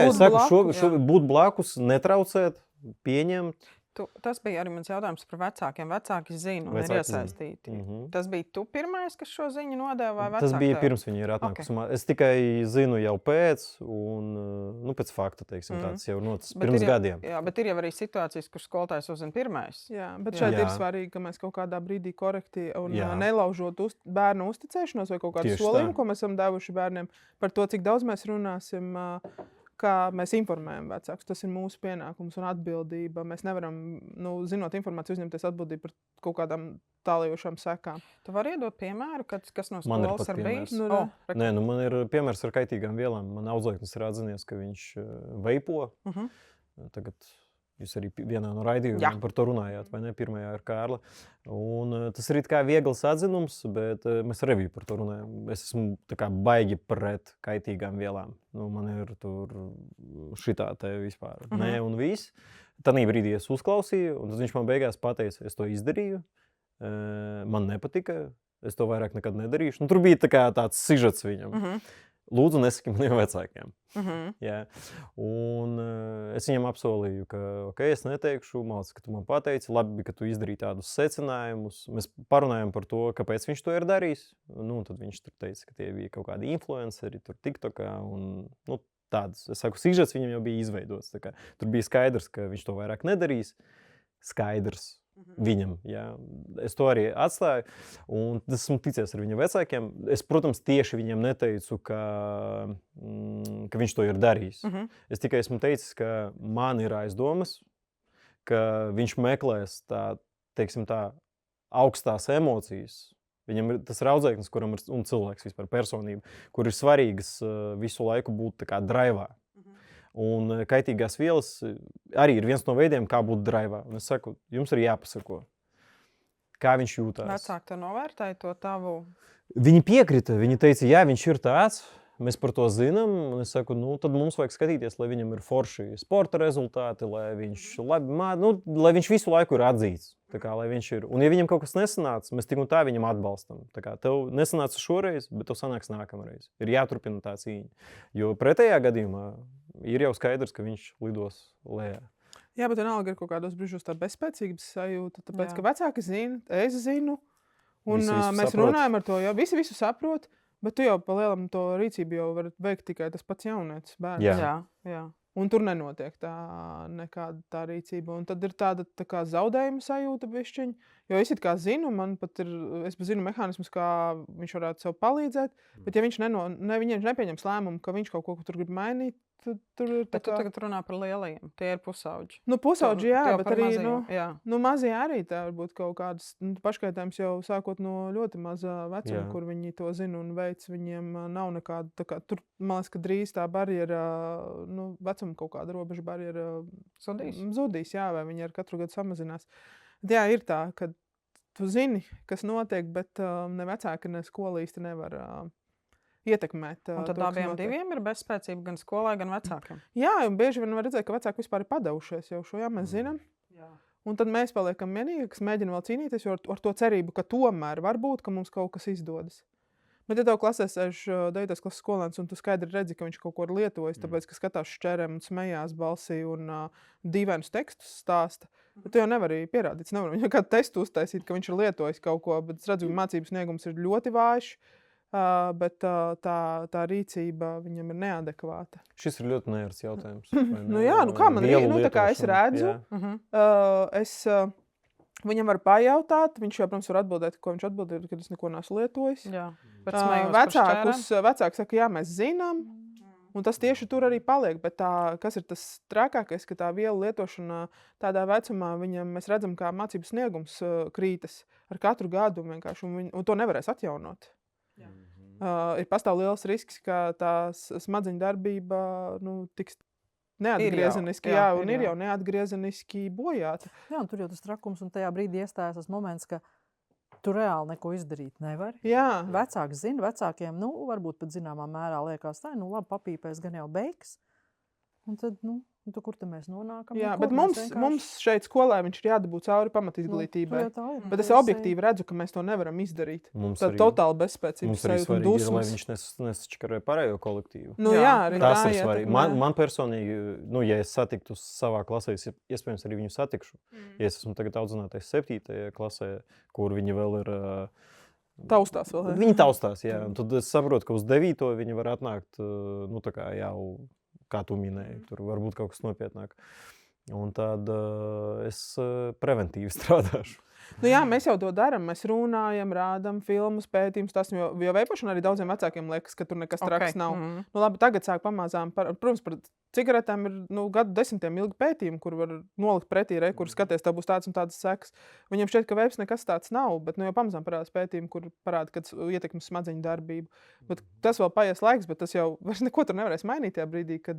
Es saku, būt blakus, netraucēt, pieņemt. Tas bija arī mans jautājums par vecākiem. Vecāki zina un ir Vecāki zina. iesaistīti. Tas bija tu pirmais, kas šo ziņu nodeva, vai vecāki? Tas bija tev? pirms viņi ir atnākusi. Es tikai zinu jau pēc, un pēc fakta, teiksim, tāds jau noticis pirms gadiem. Jā, bet ir jau arī situācijas, kur skolotājs uzzina pirmais. Jā, bet šeit ir svarīgi, ka mēs kaut kādā brīdī korekti un nelaužot bērnu uzticēšanos vai kaut kādu solījumu, ko mēs esam devuši bērniem par to, cik daudz mēs runāsim, kā mēs informējam vecākus. Tas ir mūsu pienākums un atbildība. Mēs nevaram, zinot informāciju, uzņemties atbildību par kaut kādām tālējošām sekām. Tu vari iedot piemēru, kas no skolas ir bijis? Nē, man ir piemērs ar kaitīgām vielām. Man audzēknis ir atzinies, ka viņš veipo. Tagad jūs arī vienā no raidījumiem par to runājāt, vai ne? Pirmajā ar Kārli. Un tas ir kā viegls atzinums, bet mēs reviju par to runājam. Es esmu tā kā baigi pret kaitīgām vielām. Man ir tur šitā te vispār. Nē, un viss. Tanī brīdī es uzklausīju, un tad viņš man beigās pateica, es to izdarīju. Man nepatika, es to vairāk nekad nedarīšu. Tur bija tāds sižets viņam. Lūdzu, nesaki maniem vecākiem. Jā. Un es viņam apsolīju, ka es neteikšu, māc, ka tu man pateici, labi, ka tu izdarīji tādus secinājumus. Mēs parunājam par to, kāpēc viņš to ir darījis. Tad viņš tur teica, ka tie bija kaut kādi influenceri, tur TikTokā un tādas. Es saku, sižets viņam jau bija izveidots. Tur bija skaidrs, ka viņš to vairāk nedarīs. Skaidrs. Viņam, jā. Es to arī atstāju, un es esmu ticies ar viņa vecākiem. Es, protams, tieši viņiem neteicu, ka viņš to ir darījis. Es tikai esmu teicis, ka man ir aizdomas, ka viņš meklēs augstās emocijas. Viņam ir tas audzēknis, kuram ir un cilvēks vispār personība, kur ir svarīgas visu laiku būt tā kā draivā. Un kaitīgās vielas arī ir viens no veidiem, kā būt draivā. Un es saku, jums ir jāpasako, kā viņš jūtās. Vecāki to novērtēja, to tavu? Viņi piekrita, viņi teica, jā, viņš ir tāds, mēs par to zinām. Un es saku, tad mums vajag skatīties, lai viņam ir forši sporta rezultāti, lai viņš lai viņš visu laiku ir atzīts. Lai viņš ir. Un ja viņam kaut kas nesanāca, mēs tik un tā viņam atbalstam. Tev nesanāca šoreiz, bet tev sanāks nākamreiz. Ir jāturpina tā cīņa. Jo pretējā gadījumā ir jau skaidrs, ka viņš lidos lejā. Jā, bet vienalga ir kaut kādos brīžos tā bezspēcības sajūta, tāpēc, ka vecāki zina, es zinu, un mēs runājam ar to, jo visi visu saprot, bet tu jau pa lielam to rīcību jau var veikt tikai tas pats jaunietis bērns. Jā. Un tur nenotiek nekāda tā rīcība. Un tad ir tāda tā kā zaudējuma sajūta bišķiņ. Jo es it kā zinu, es zinu mehānismus, kā viņš varētu sev palīdzēt, bet ja viņš nepieņems lēmumu, ka viņš kaut ko tur grib mainīt, tur ir tā kā... Bet tu tagad runā par lielajiem, tie ir pusauģi. Pusauģi, jā, bet arī, mazajiem, mazie arī tā varbūt kaut kādas paškaitējums jau sākot no ļoti mazā vecuma, kur viņi to zina un veids, viņiem nav nekāda, tā kā tur, man liekas, ka drīz tā barjera, vecuma kaut kāda robeža barjera zudīs, jā, vai viņi ar katru gadu samazinās. Jā, ir tā, ka tu zini, kas notiek, bet ne vecāki, ne skola īsti nevar ietekmēt. Un tad abiem diviem ir bezspēcība gan skolai, gan vecākiem. Jā, un bieži vien var redzēt, ka vecāki vispār ir padevušies jau šo, mēs zinām. Un tad mēs paliekam vienīgi, kas mēģina vēl cīnīties ar to cerību, ka tomēr varbūt, ka mums kaut kas izdodas. Bet, ja tev klasē sēž 9. klases skolēns, un tu skaidri redzi, ka viņš kaut ko ir lietojis, tāpēc, ka skatās šķērēm un smējās balsī un dīvainus tekstus stāsta, bet tu jau nevari pierādīt. Nevar viņam kādu testu uztaisīt, ka viņš ir lietojis kaut ko, bet es redzu, ka mācības sniegums ir ļoti vājš, bet tā rīcība viņam ir neadekvāta. Šis ir ļoti neērts jautājums. Kā man ir, tā kā es redzu, viņam var pajautāt, viņš jau, protams, var atbildēt, ko viņš atbildēja, kad es neko neesmu lietojis. Vecāki saka, jā, mēs zinām, un tas tieši tur arī paliek, bet kas ir tas trakākais, ka tā vielu lietošana tādā vecumā, mēs redzam, kā mācības sniegums krītas ar katru gadu vienkārši, un to nevarēs atjaunot. Pastāv liels risks, ka tā smadzeņu darbība tiks neatgriezeniski, ir jau neatgriezeniski bojāta. Jā, un tur jau tas trakums, un tajā brīdī iestājas tas moments, ka tu reāli neko izdarīt nevari. Jā. Vecāki zina, vecākiem, varbūt pat zināmā mērā liekas tā, labi, papīpēs gan jau beigas. Un tad, kur tad mēs nonākam? Jā, Ko bet mēs mums šeit skolē viņš ir jādabūt cauri pamatizglītībai. Bet es objektīvi redzu, ka mēs to nevaram izdarīt. Tā totāli bezspēcības mums arī sajūta un svarīgi ir, lai dusmas. viņš nesačakarē pārējo kolektīvu. Arī Tas tā ir svarīgi. ietekmē. Man personīgi, ja es satiktu savā klasē, es iespējams arī viņu satikšu. Ja es esmu tagad audzinātais 7. klasē, kur viņi vēl ir... Taustās vēl. Viņi taustās, jā. Un tad es saprotu, ka uz 9. viņi var atnākt, tā kā jau, kā tu minēji, tur varbūt kaut kas nopietnāk. Un tad es preventīvi strādāšu. Jā, mēs jau to darām. Mēs runājam, rādām filmas, pētījumus. Tas jau veipoši un arī daudziem vecākiem liekas, ka tur nekas traks nav. Labi, tagad sāk pamazām. Protams, par cigaretēm ir gadu desmitiem ilgi pētījumi, kur var nolikt pretī, kur skaties, tev būs tāds un tāds sekas. Viņiem šķiet, ka veips nekas tāds nav, bet jau pamazām parādās pētījumi, kur parāda, ka tas ietekmes smadzeņu darbību. Bet tas vēl paies laiks, bet tas jau vairs neko tur nevarēs mainīt tajā brīdī, kad...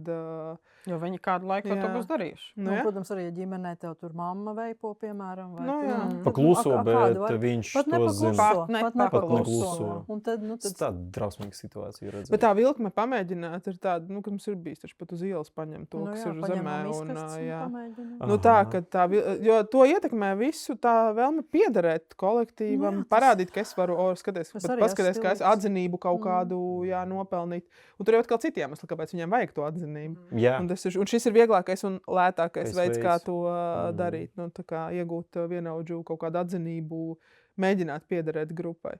Jo viņi kādu laiku to būs darījuši. Protams, arī ģimenē tev tur mamma veipo, piemēram. Pakluso, bet viņš to zina. Pat nepakluso. Tas tāda drausmīga situācija redzēt. Bet tā vilkme pamēģināt ir tāda, ka mums ir bijis taču pat uz ielas paņemt to, kas ir zemē. Jo to ietekmē visu tā vēlme piederēt kolektīvam, parādīt, ka es varu, paskaties, ka es atzinību kaut kādu nopelnīt. Un tur jau atkal citi iemesli, kāpēc viņiem vajag to atzinību. Un šis ir vieglākais un lētākais veids, kā to darīt. Tā kā iegūt vienaudžu kaut kādu atzinību, mēģināt piederēt grupai.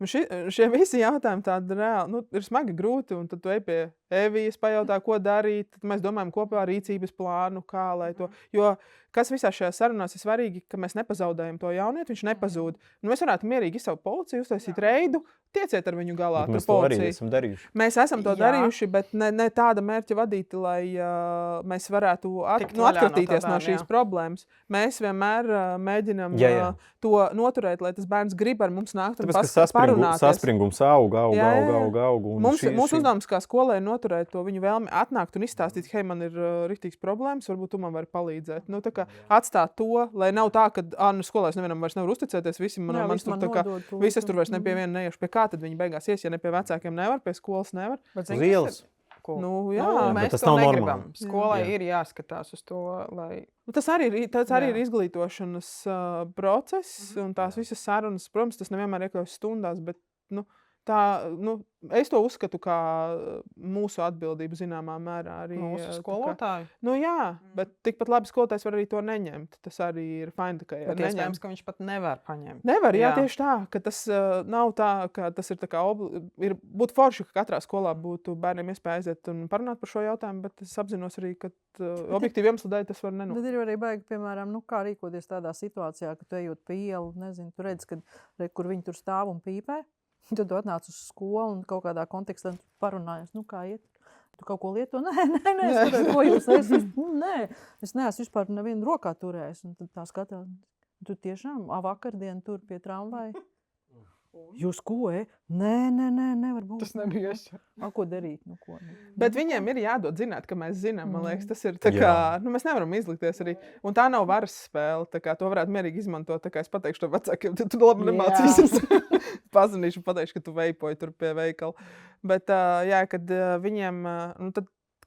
Šie visi jautājumi tādi reāli, ir smagi grūti, un tad tu ej pie Evijas, pajautā, ko darīt, tad mēs domājam kopā rīcības plānu, kā lai to, jo kas visās šajās sarunās ir svarīgi, ka mēs nepazaudējam to jaunieti, viņš nepazūd. Mēs varētu mierīgi izsaukt policiju, uztaisīt reidu, tieciet ar viņu galā. Mēs to arī esam darījuši. Mēs esam to darījuši, bet ne tāda mērķa vadīti, lai mēs varētu atkratīties no šīs problēmas. Mēs vienmēr mēģinam to noturēt, lai tas bērns grib ar mums nākt un parunāties. Saspringums aug. Mūsu uzdevums kā skolai ir noturēt to viņu vēlmi atnākt un izstāstīt, hei, man ir riktīgs problēmas, varbūt tu man vari palīdzēt. Atstāt to, lai nav tā, ka skolās nevienam vairs nevar uzticēties, visas tur vairs ne pie viena neiešu. Pie kā tad viņi beigās ies, ja ne pie vecākiem nevar, pie skolas nevar? Uz ielas. Mēs tas to negribam. Skolai ir jāskatās uz to, lai... Tas arī ir izglītošanas process, un tās visas sarunas, protams, tas nevienmēr iekļaujas stundās, bet es to uzskatu kā mūsu atbildību zināmā mērā arī. Mūsu skolotāju? Bet tikpat labi skolotājs var arī to neņemt. Tas arī ir fajn, ka bet iespējams, ka viņš pat nevar paņemt. Nevar, tieši tā, ka tas nav tā, ka tas ir tā kā būtu forši, ka katrā skolā būtu bērniem iespēja aiziet un parunāt par šo jautājumu, bet es apzinos arī, ka objektīvi iemeslu dēļ tas var nenotikt. Bet ir arī baigi, piemēram, kā rīkoties tādā situācijā, ka tu ejot pa ielu, nezinu, tu redz, kur viņi tur stāv un pīpē. Tad tu atnāc uz skolu un kaut kādā kontekstā parunājies, kā iet. Tu kaut ko lieto? Nē, ko jūs esat? Nē, es neesmu vispār nevienu rokā turējis. Un tad tā skatās, tu tiešām vakardien tur pie tramvaja. Jūs ko, Nē, nevar būt. Tas nebija es. Ko darīt? Bet viņiem ir jādod zināt, ka mēs zinām. Man liekas, tas ir tā kā, mēs nevaram izlikties arī. Un tā nav varas spēle, tā kā to varētu mierīgi izmantot. Tā kā es pateikšu to vecākiem, tu labi nemācīsies. Pazvanīšu un pateikšu, ka tu veipoji tur pie veikala. Bet, kad viņiem,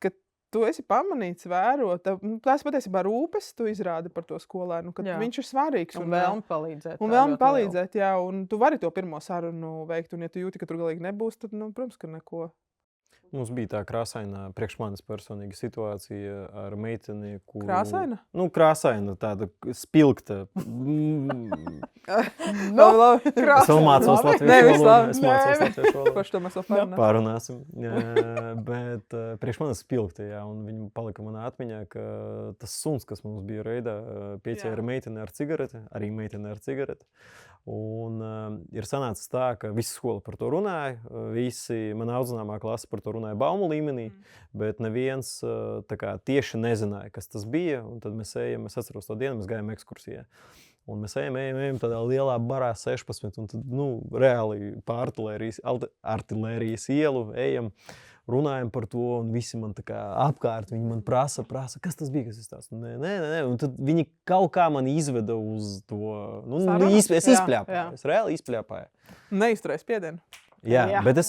kad tu esi pamanīts, vērot, tās patiesībā rūpes tu izrādi par to skolēnu, ka viņš ir svarīgs. Un vēlmi palīdzēt. Un vēlmi palīdzēt, un tu vari to pirmo sarunu veikt, un ja tu jūti, ka tur galīgi nebūs, tad, protams, ka neko. Mums bija tā krāsaina, priekš manis personīga situācija ar meiteni, kuru... Krāsaina? Krāsaina, tāda spilgta. Es vēl mācos latviešu valodu. Par šo mēs vēl pārunāsim. Bet priekš manis spilgta, un viņa palika manā atmiņā, ka tas suns, kas mums bija reidā, pieķēra meiteni ar cigareti, arī meiteni ar cigareti. Un ir sanācis tā, ka visa skola par to runāja, visi mana audzināmā klase par to runāja baumu līmenī, bet neviens tieši nezināja, kas tas bija. Un tad mēs ejam, es atceros to dienu, mēs gājām ekskursijā. Un mēs ejam tādā lielā barā 16, un tad, reāli pa artilērijas ielu ejam, runājam par to, un visi man tā kā apkārt, viņi man prasa, kas tas bija, kas es tās? Nē. Un tad viņi kaut kā man izveda uz to, es izpļāpāju, es reāli izpļāpāju. Neizturēju spiedienu. Jā, bet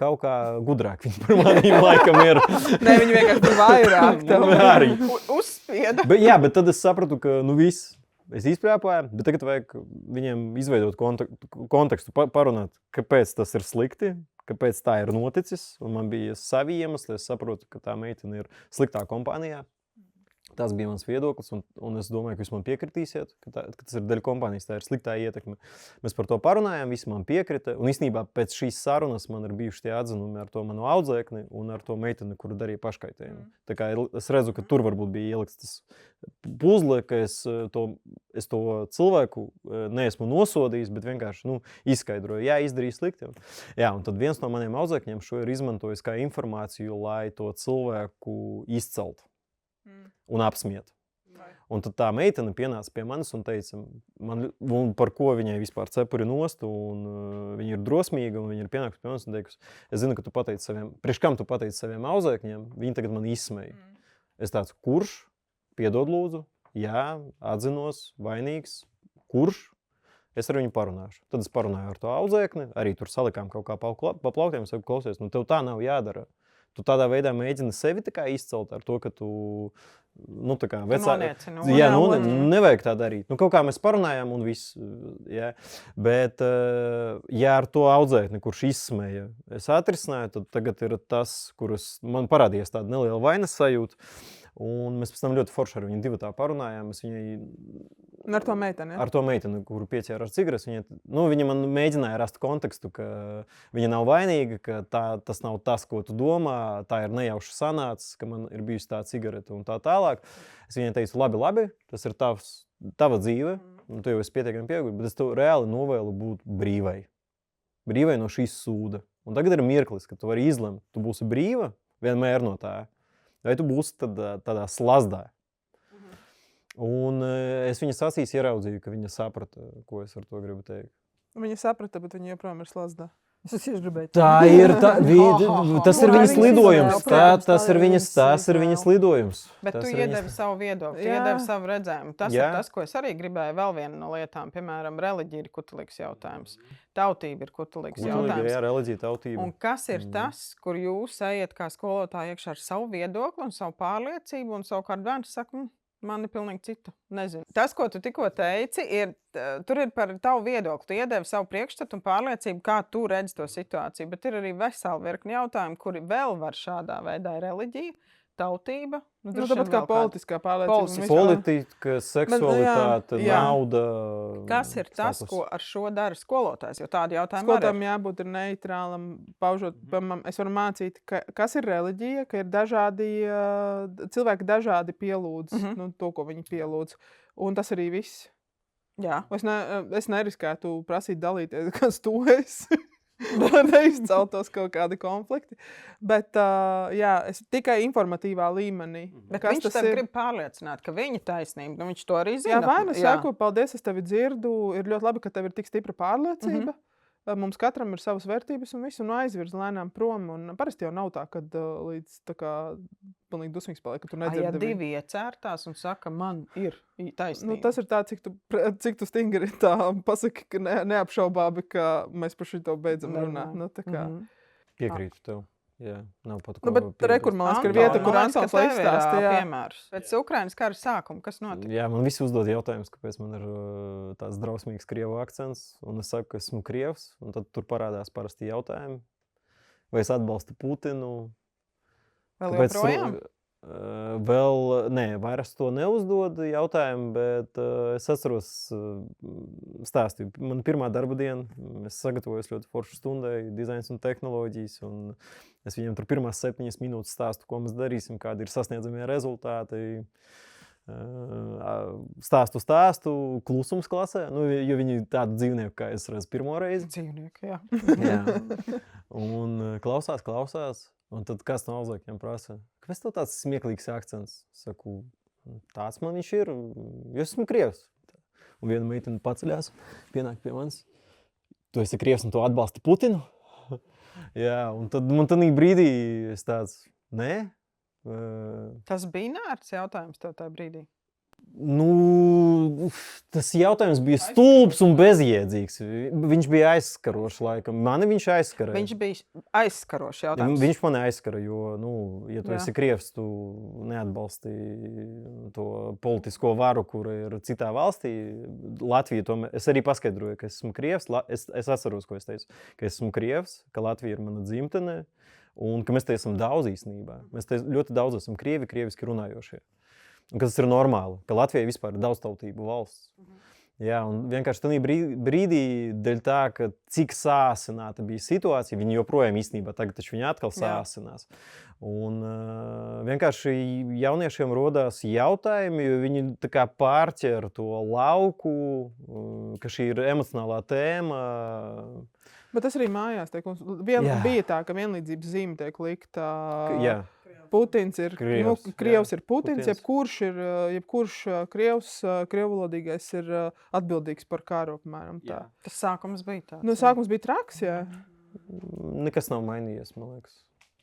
kaut kā gudrāk viņi par maniem laikam ir. Nē, viņi vienkārši bija vairāk. Arī. Uzspieda. Bet tad es sapratu, ka viss. Es izprāpāju, bet tagad vajag viņiem izveidot kontekstu, parunāt, kāpēc tas ir slikti, kāpēc tā ir noticis. Un man bija savi iemesli, es saprotu, ka tā meitene ir sliktā kompānijā. Tas bija mans viedoklis, un es domāju, ka jūs man piekritīsiet, ka tas ir daļa kompānijas, tā ir sliktā ietekme. Mēs par to parunājām, visi man piekrita, un īstenībā pēc šīs sarunas man ir bijuši tie atzinumi ar to manu audzēkni un ar to meiteni, kuru darīja paškaitējumu. Tā kā es redzu, ka tur varbūt bija ielikts tas puzle, ka es to cilvēku neesmu nosodījis, bet vienkārši izskaidroju, izdarīju slikti. Un tad viens no maniem audzēkņiem šo ir izmantojis kā informāciju, lai to cilvēku izceltu. Un apsmiet. Un tad tā meitene pienāca pie manis un teica, par ko viņai vispār cepuri nost, un viņa ir drosmīga, un viņa ir pienākusi pie manis un teikusi, es zinu, ka tu pateici priekš kam tu pateici saviem audzēkņiem, viņi tagad man izsmeja. Es tāds, kurš? Piedod lūdzu, jā, atzinos, vainīgs, kurš? Es ar viņu parunāšu. Tad es parunāju ar to audzēkni, arī tur salikām kaut kā pa plauktiem, saku, klausies, tev tā nav jādara. Tu tādā veidā mēģini sevi izcelt ar to, ka tu nevajag tā darīt. Kaut kā mēs parunājām un viss. Jā. Bet, ja ar to audzēkni, kurš izsmēja, es atrisināju, tad tagad ir tas, kurus man parādījās tāda neliela vainas sajūta. Un mēs pēc tam ļoti forši ar viņu divu tā parunājām. Ar to meiteni? Ar to meiteni, kuru pieķēra ar cigaretes. Viņa man mēģināja rast kontekstu, ka viņa nav vainīga, ka tas nav tas, ko tu domā, tā ir nejauši sanācis, ka man ir bijusi tā cigarete un tā tālāk. Es viņai teicu, labi, tas ir tava dzīve, un tu jau esi pietiekami pieaugusi, bet es tev reāli novēlu būt brīvai. Brīvai no šīs sūda. Un tagad ir mirklis, ka tu vari izlemt, tu būsi brīva vienmēr no tā. Vai tu būsi tādā slazdā. Un es viņas acīs ieraudzīju, ka viņa saprata, ko es ar to gribu teikt. Viņa saprata, bet viņa joprojām ir slazdā. Es gribēju. Tā ir tas ir viņas lidojums. Tas ir viņas lidojums. Bet tu iedevi savu viedokli, tu iedevi savu redzējumu. Tas ir tas, ko es arī gribēju. Vēl viena no lietām, piemēram, reliģija ir kutelīgs jautājums. Tautība ir kutelīgs jautājums. Jā, reliģija, tautība. Un kas ir tas, kur jūs ejat kā skolotāji iekšā ar savu viedokli un savu pārliecību, un savukārt bērns saka, man ir pilnīgi cita. Nezinu. Tas, ko tu tikko teici, tur ir par tavu viedokli. Tu iedevi savu priekšstatu un pārliecību, kā tu redzi to situāciju. Bet ir arī vesela virkni jautājumu, kuri vēl var šādā veidā reliģija, tautība. Tāpat kā politiskā pārliecība. Politika, seksualitāte, nauda. Kas ir tas, ko ar šo dara skolotājs? Jo tādi jautājumi skolotājiem jābūt neitrālam, paužot. Es varu mācīt, kas ir reliģija, ka ir dažādi cilvēki dažādi pielūdz to, ko viņi pielūdz. Un tas arī viss. Jā. Es neriskētu prasīt dalīties, kas tu esi. Neizceltos kaut kādi konflikti. Bet es tikai informatīvā līmenī. Bet viņš tev grib pārliecināt, ka viņa taisnība, viņš to arī zina. Jā, vai nu saku, paldies, es tevi dzirdu. Ir ļoti labi, ka tev ir tik stipra pārliecība. Mums katram ir savas vērtības un visu, un aizvirz lēnām prom. Un parasti jau nav tā, kad līdz tā kā pilnīgi dusmīgs paliek, ka tu nedzirdi. Ja divi iecērtās un saka, man ir taisnība. Tas ir tā, cik tu stingri tā pasaki, ka neapšaubābi, ka mēs par šito beidzam runāt. Piekrītu tev. Jā, nav pat ko. Bet rekur, man liekas, ka ir vieta, kur Antons lai izstāsta. Piemērs. Pēc Ukrainas kara sākuma, kas notika? Jā, man visi uzdod jautājumus, kāpēc man ir tāds drausmīgs krievu akcents. Un es saku, ka esmu krievs. Un tad tur parādās parasti jautājumi. Vai es atbalstu Putinu? Vēl joprojām? Vairs to neuzdod jautājumu, bet es atceros stāstīju. Man pirmā darba diena, es sagatavojos ļoti foršu stundai, dizains un tehnoloģijas, un es viņiem tur pirmās 7 minūtes stāstu, ko mēs darīsim, kādi ir sasniedzamie rezultāti. Stāstu, klusums klasē, jo viņi tādu dzīvnieku, kā es redzu pirmo reizi. Dzīvnieku, jā. Jā. Un klausās. Un tad kāds no audzēkņiem prasa, kāpēc tev tāds smieklīgs akcents? Saku, tāds man viņš ir, jo esmu krievs. Un viena meitene paceļās, pienāk pie manis. Tu esi krievs un tu atbalsti Putinu? Jā, un tad man tādā brīdī es tāds, nē. Tas bija nērts jautājums tev tajā brīdī? Nu, tas jautājums bija stulbs un bezjēdzīgs. Viņš bija aizskarošs laikam. Mani viņš aizskarēja. Viņš bija aizskarošs jautājums. Viņš mani aizskara, jo, ja tu Jā. esi krievs, tu neatbalsti to politisko varu, kura ir citā valstī. Latvija tomēr, es arī paskaidroju, ka esmu krievs. Es atceros, ko es teicu, ka esmu krievs, ka Latvija ir mana dzimtene un ka mēs te esam daudz īstenībā. Mēs te ļoti daudz esam krieviski runājošie. Un ka tas ir normāli, ka Latvija vispār ir daudztautību valsts. Jā, un vienkārši tajā brīdī, dēļ tā, ka cik sāsināta bija situācija, viņi joprojām īstenībā tagad taču viņi atkal sāsinās. Un vienkārši jauniešiem rodās jautājumi, jo viņi tā kā pārķer to lauku, ka šī ir emocionālā tēma. Bet tas arī mājās tiek. Bija tā, ka vienlīdzības zīme tiek likta. Jā. Putins ir Krievs, ir Putins. Jebkurš krievvalodīgais ir atbildīgs par kāru, apmēram tā. Tas sākums bija tāds. Nu, sākums bija traks, jā. Nekas nav mainījies, man liekas.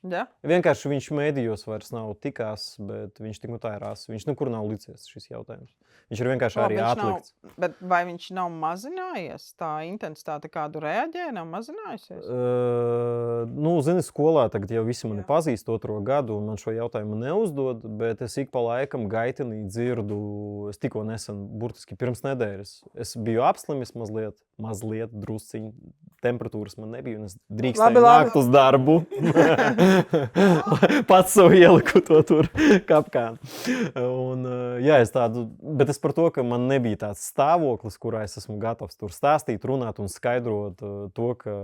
Ja? Vienkārši viņš mēdījos vairs nav tikās, bet viņš tik tā ir ās. Viņš nekur nav licies šis jautājums. Viņš ir vienkārši arī atlikts. Bet vai viņš nav mazinājies? Tā intensitāte, kādu reaģē, nav mazinājusies? Zini, skolā tagad jau visi mani pazīst 2. gadu, un man šo jautājumu neuzdod, bet es ik pa laikam gaitenī dzirdu, es tikko nesen, burtiski pirms nedēļas, es biju apslimis mazliet drusciņi, temperatūras man nebija, un es drīkstēju nākt uz darbu. Pats sev ieliku to tur kapkānu. Un, jā, bet es par to, ka man nebija tāds stāvoklis, kurā es esmu gatavs tur stāstīt, runāt un skaidrot to, ka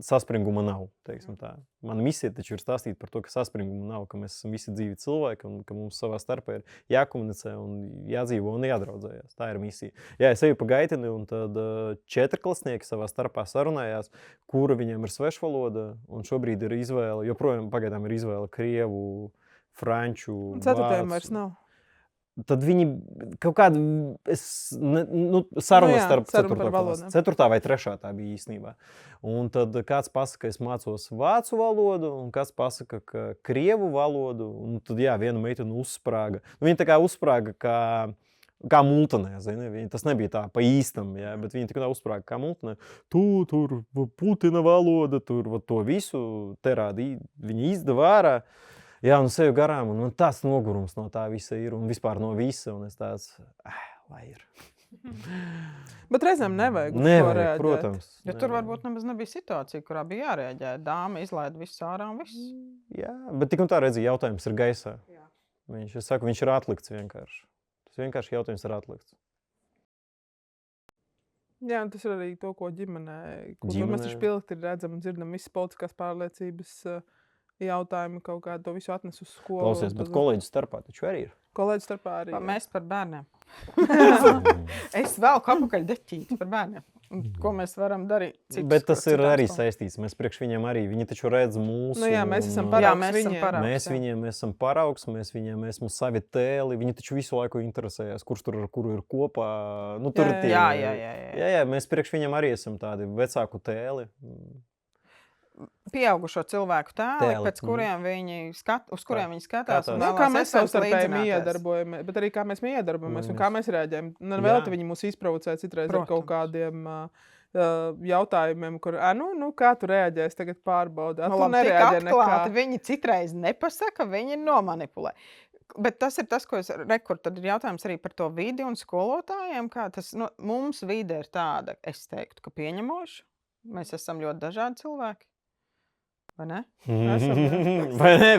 saspringuma nav, teiksim tā. Mana misija taču ir stāstīt par to, ka saspringuma nav, ka mēs esam visi dzīvi cilvēki un ka mums savā starpā ir jākomunicē un jādzīvo un jādraudzējās. Tā ir misija. Jā, es eju pa gaiteni un tad 4-klasnieki savā starpā sarunājās, kura viņiem ir svešvaloda, un šobrīd ir izvēle, joprojām pagaidām ir izvēle krievu, franču, Ceturtajam vairs nav. Tad viņi kaut kādu sarunu starp 4. vai 3. tā bija īstenībā. Un tad kāds pasaka, ka es mācos vācu valodu, un kāds pasaka, ka krievu valodu, un tad jā, viena meitene uzsprāga. Viņa tā kā uzsprāga kā multanē, zini, tas nebija tā pa īstam, jā, bet viņa tā uzsprāga kā multanē. Tur Putina valoda, tur to visu terādi, viņa izdeva ārā. Jā, un seju garām, un tas nogurums no tā visa ir, un vispār no visa, un es tāds, lai ir. Bet reizēm nevajag uz to reaģēt. Protams. Jo tur varbūt nemaz nebija situācija, kurā bija jārēģē. Dāma izlaida visu ārā un viss. Jā, bet tik un tā redzi, jautājums ir gaisā. Viņš ir atlikts vienkārši. Tas vienkārši jautājums ir atlikts. Jā, un tas ir arī to, ko ģimenē. Mēs taču pilgti redzam un dzirdam visas politiskās pārliecības jautājumi kaut kādu to visu atnes uz skolu. Klausies, bet kolēģi starpā taču arī ir. Kolēģi starpā arī. Mēs par bērniem. Es velku apakaļ deķīti par bērniem. Ko mēs varam darīt? Bet tas ir arī saistīts. Mēs priekš viņiem arī, viņi taču redz mūsu. Nu jā, mēs esam paraugs viņiem. Mēs viņiem esam paraugs, mēs viņiem esam savi tēli. Viņi taču visu laiku interesējās, kurš tur ar kuru ir kopā. Nu, tur jā, mēs priekš viņiem arī esam tādi vecāku tēli. Pieaugušo cilvēku tēli, pēc kuriem viņi skatās. Kā mēs savstarpēji iedarbojamies, bet arī kā mēs iedarbojamies un kā mēs reaģējam. Vēl te viņi mūs izprovocē citreiz ar kaut kādiem jautājumiem, kur, kā tu reaģēsi, tagad pārbaudi. Tu nereaģē nekā. Viņi citreiz nepasaka, viņi nomanipulē. Bet tas ir tas, ko tad ir jautājums arī par to vidi un skolotājiem. Kā tas, mums vide ir tāda, es teiktu, ka pieņemoša. Mēs esam ļoti dažādi cilvēki. Vai ne? Vai ne?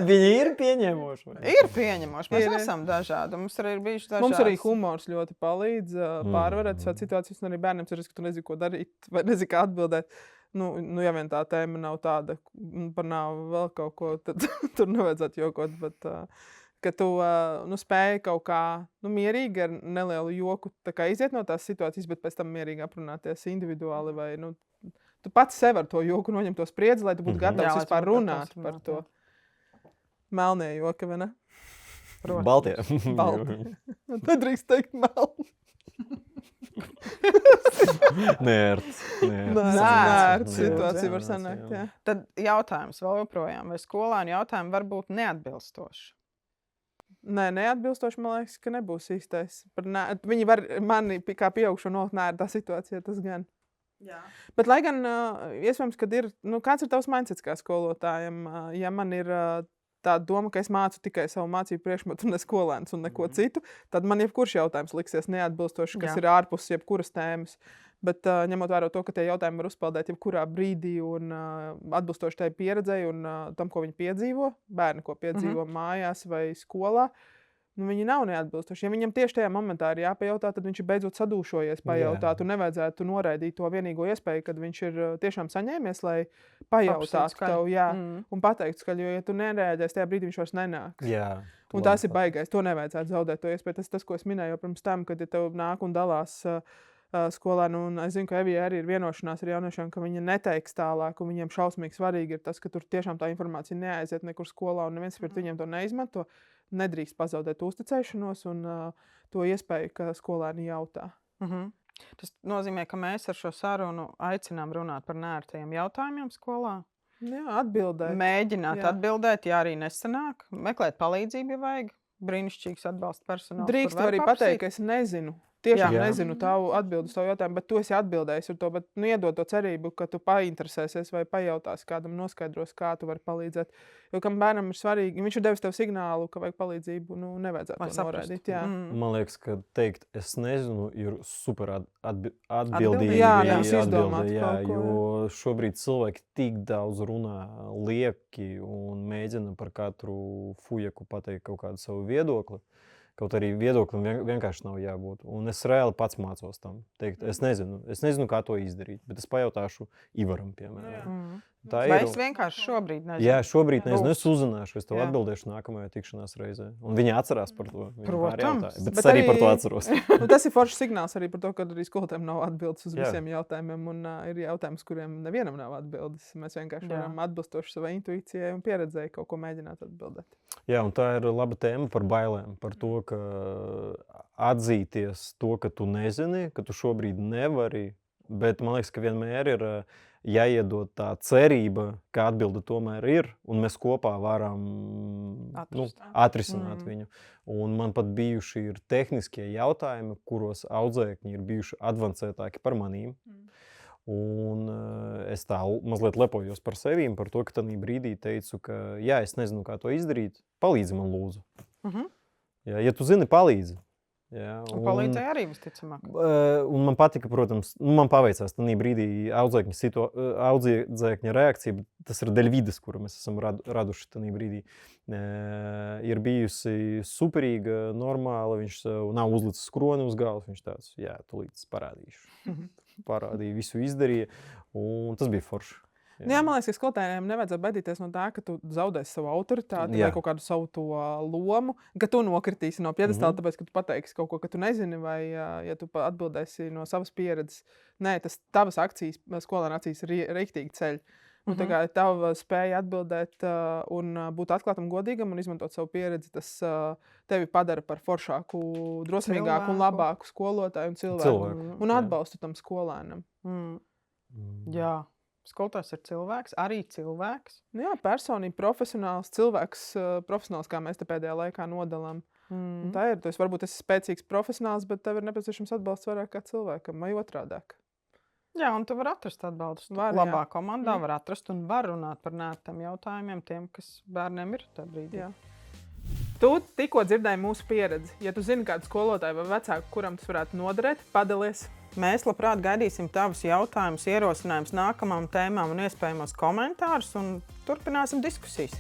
Viņi ir pieņemoši. Ir pieņemoši. Mēs esam dažādi. Mums arī ir bijuši dažādi. Mums arī humors ļoti palīdz pārvarēt situācijas. Un arī bērniem ir, ka tu nezini, ko darīt vai nezini, kā atbildēt. Ja vien tā tēma nav tāda, par nav vēl kaut ko, tad tur nevajadzētu jokot. Bet, ka tu spēji kaut kā mierīgi ar nelielu joku iziet no tās situācijas, bet pēc tam mierīgi aprunāties individuāli vai tu pats sev ar to joku noņem to spriedzi, lai tu būtu gatavs vispār runāt par to. Melnie joki, vai ne? Baltie. Tad drīkst teikt melni. Nērts. Nērts situācija var sanākt, jā. Tad jautājums vēl joprojām, vai skolāņu jautājumi var būt neatbilstoši? Nē, neatbilstoši, man liekas, ka nebūs īstais. Viņi var mani kā pieaugušo nolikt tā situācijā, tas gan. Jā. Bet, lai gan, iespējams, kad ir, kāds ir tavs mindsets kā skolotājiem, ja man ir tā doma, ka es mācu tikai savu mācību priekšmetu, ne skolēnus un neko citu, tad man jebkurš jautājums liksies neatbilstoši, kas ir ārpus jebkuras tēmas. Bet ņemot vērā to, ka tie jautājumi var uzpeldēt jebkurā brīdī un atbilstoši tai pieredzei un tam, ko viņi piedzīvo, bērni, ko piedzīvo mājās vai skolā, viņi nav neatbilstoši. Ja viņam tieši tajā momentā ir jāpajautā, tad viņš ir beidzot sadūšojies pajautāt un nevajadzētu noraidīt to vienīgo iespēju, kad viņš ir tiešām saņēmies, lai pajautātu tev, un pateiktu skaļi, jo ja tu nereaģēsi, tajā brīdī viņš vairs nenāks. Jā. Un tas ir baigais, to nevajadzētu zaudēt to iespēju. Tas, ko es minēju jau pirms tam, kad ja tev nāk un dalās skolēni, un es zinu, ka Evija arī ir vienošanās ar jauniešiem, ka viņi neteiks tālāk, un viņiem šausmīgi svarīgi ir tas, ka tur tiešām tā informācija neaiziet nekur skolā, un neviens pret viņiem to neizmanto. Nedrīkst pazaudēt uzticēšanos un to iespēju, ka skolēni jautā. Tas nozīmē, ka mēs ar šo sarunu aicinām runāt par neērtajiem jautājumiem skolā. Jā, atbildēt. Mēģināt atbildēt, ja arī nesanāk. Meklēt palīdzību, ja vajag. Brīnišķīgs atbalsta personāls. Drīkst arī pateikt, ka es nezinu. Tiešām nezinu tavu atbildi uz tavu jautājumu, bet tu esi atbildējis ar to. Bet iedod to cerību, ka tu painteresēsies vai pajautāsi kādam, noskaidros, kā tu vari palīdzēt. Jo kam bērnam ir svarīgi, viņš ir devis tev signālu, ka vajag palīdzību, nevajadzētu to noraidīt. Man liekas, ka teikt, es nezinu, ir super atbildīgi. Jā, nevis izdomāt kaut ko. Jo šobrīd cilvēki tik daudz runā lieki un mēģina par katru fujeku pateikt kaut kādu savu viedokli. Kaut arī viedoklim vienkārši nav jābūt. Un es reāli pats mācos tam. Teikt, es nezinu, kā to izdarīt, bet es pajautāšu Ivaram, piemēram. Vai es vienkārši šobrīd nezinu? Jā, šobrīd nezinu. Es uzzināšu, es tev atbildēšu nākamajā tikšanās reizē. Un viņi atcerās par to. Protams. Bet es arī par to atceros. Tas ir foršs signāls arī par to, ka arī skolotājiem nav atbildes uz visiem jautājumiem. Un ir jautājums, kuriem nevienam nav atbildes. Mēs vienkārši varam atbilstoši savai intuīcijai un pieredzēji kaut ko mēģināt atbildēt. Jā, un tā ir laba tēma par bailēm. Par to, ka atzīties to, ka tu nezini, ka tu šobrīd nevari. Bet man liekas, ka vienmēr ir jāiedod tā cerība, ka atbilde tomēr ir, un mēs kopā varam atrisināt viņu. Un man pat bijuši ir tehniskie jautājumi, kuros audzēkņi ir bijuši advancētāki par manīm. Un es tā mazliet lepojos par sevīm, par to, ka tanī brīdī teicu, ka jā, es nezinu, kā to izdarīt, palīdzi man lūdzu. Ja tu zini, palīdzi. Jā, un palīdzēja arī visticamāk. Un man patika, protams, man paveicās tanī brīdī audzēkņa reakcija, bet tas ir dēļ vides, kuru mēs esam raduši tanī brīdī. Ir bijusi superīga, normāla, viņš nav uzlicis kroni uz galvas, viņš tāds, jā, tūlīt parādīšu. Parādīja, visu izdarīja, un tas bija forši. Jā, man liekas, ka skolotājiem nevajadzētu baidīties no tā, ka tu zaudēsi savu autoritāti vai kaut kādu savu to lomu, ka tu nokritīsi no piedestāla, tāpēc, ka tu pateiksi kaut ko, ka tu nezini, vai ja tu atbildēsi no savas pieredzes. Nē, tas tavas akcijas, skolēna akcijas ir riktīgi ceļ. Un tā kā tava spēja atbildēt un būt atklātam, godīgam un izmantot savu pieredzi, tas tevi padara par foršāku, drosmīgāku un labāku skolotāju un cilvēku. Un atbalstu tam skolēnam. Jā. Skolotājs ir cilvēks, arī cilvēks. Jā, personīgi, profesionāls cilvēks, profesionāls, kā mēs te pēdējā laikā nodalām. Tā ir, tu varbūt esi spēcīgs profesionāls, bet tev ir nepieciešams atbalsts vairāk kā cilvēkam vai otrādāk. Jā, un tu vari atrast atbalstu. Labā komandā var atrast un var runāt par neērtiem jautājumiem tiem, kas bērniem ir tajā brīdī. Jā. Tu tikko dzirdēji mūsu pieredzi. Ja tu zini kādu skolotāju vai vecāku, kuram tas varētu noderēt, padalies. Mēs labprāt gaidīsim tavus jautājumus, ierosinājumus nākamām tēmām un iespējamos komentārus un turpināsim diskusijas.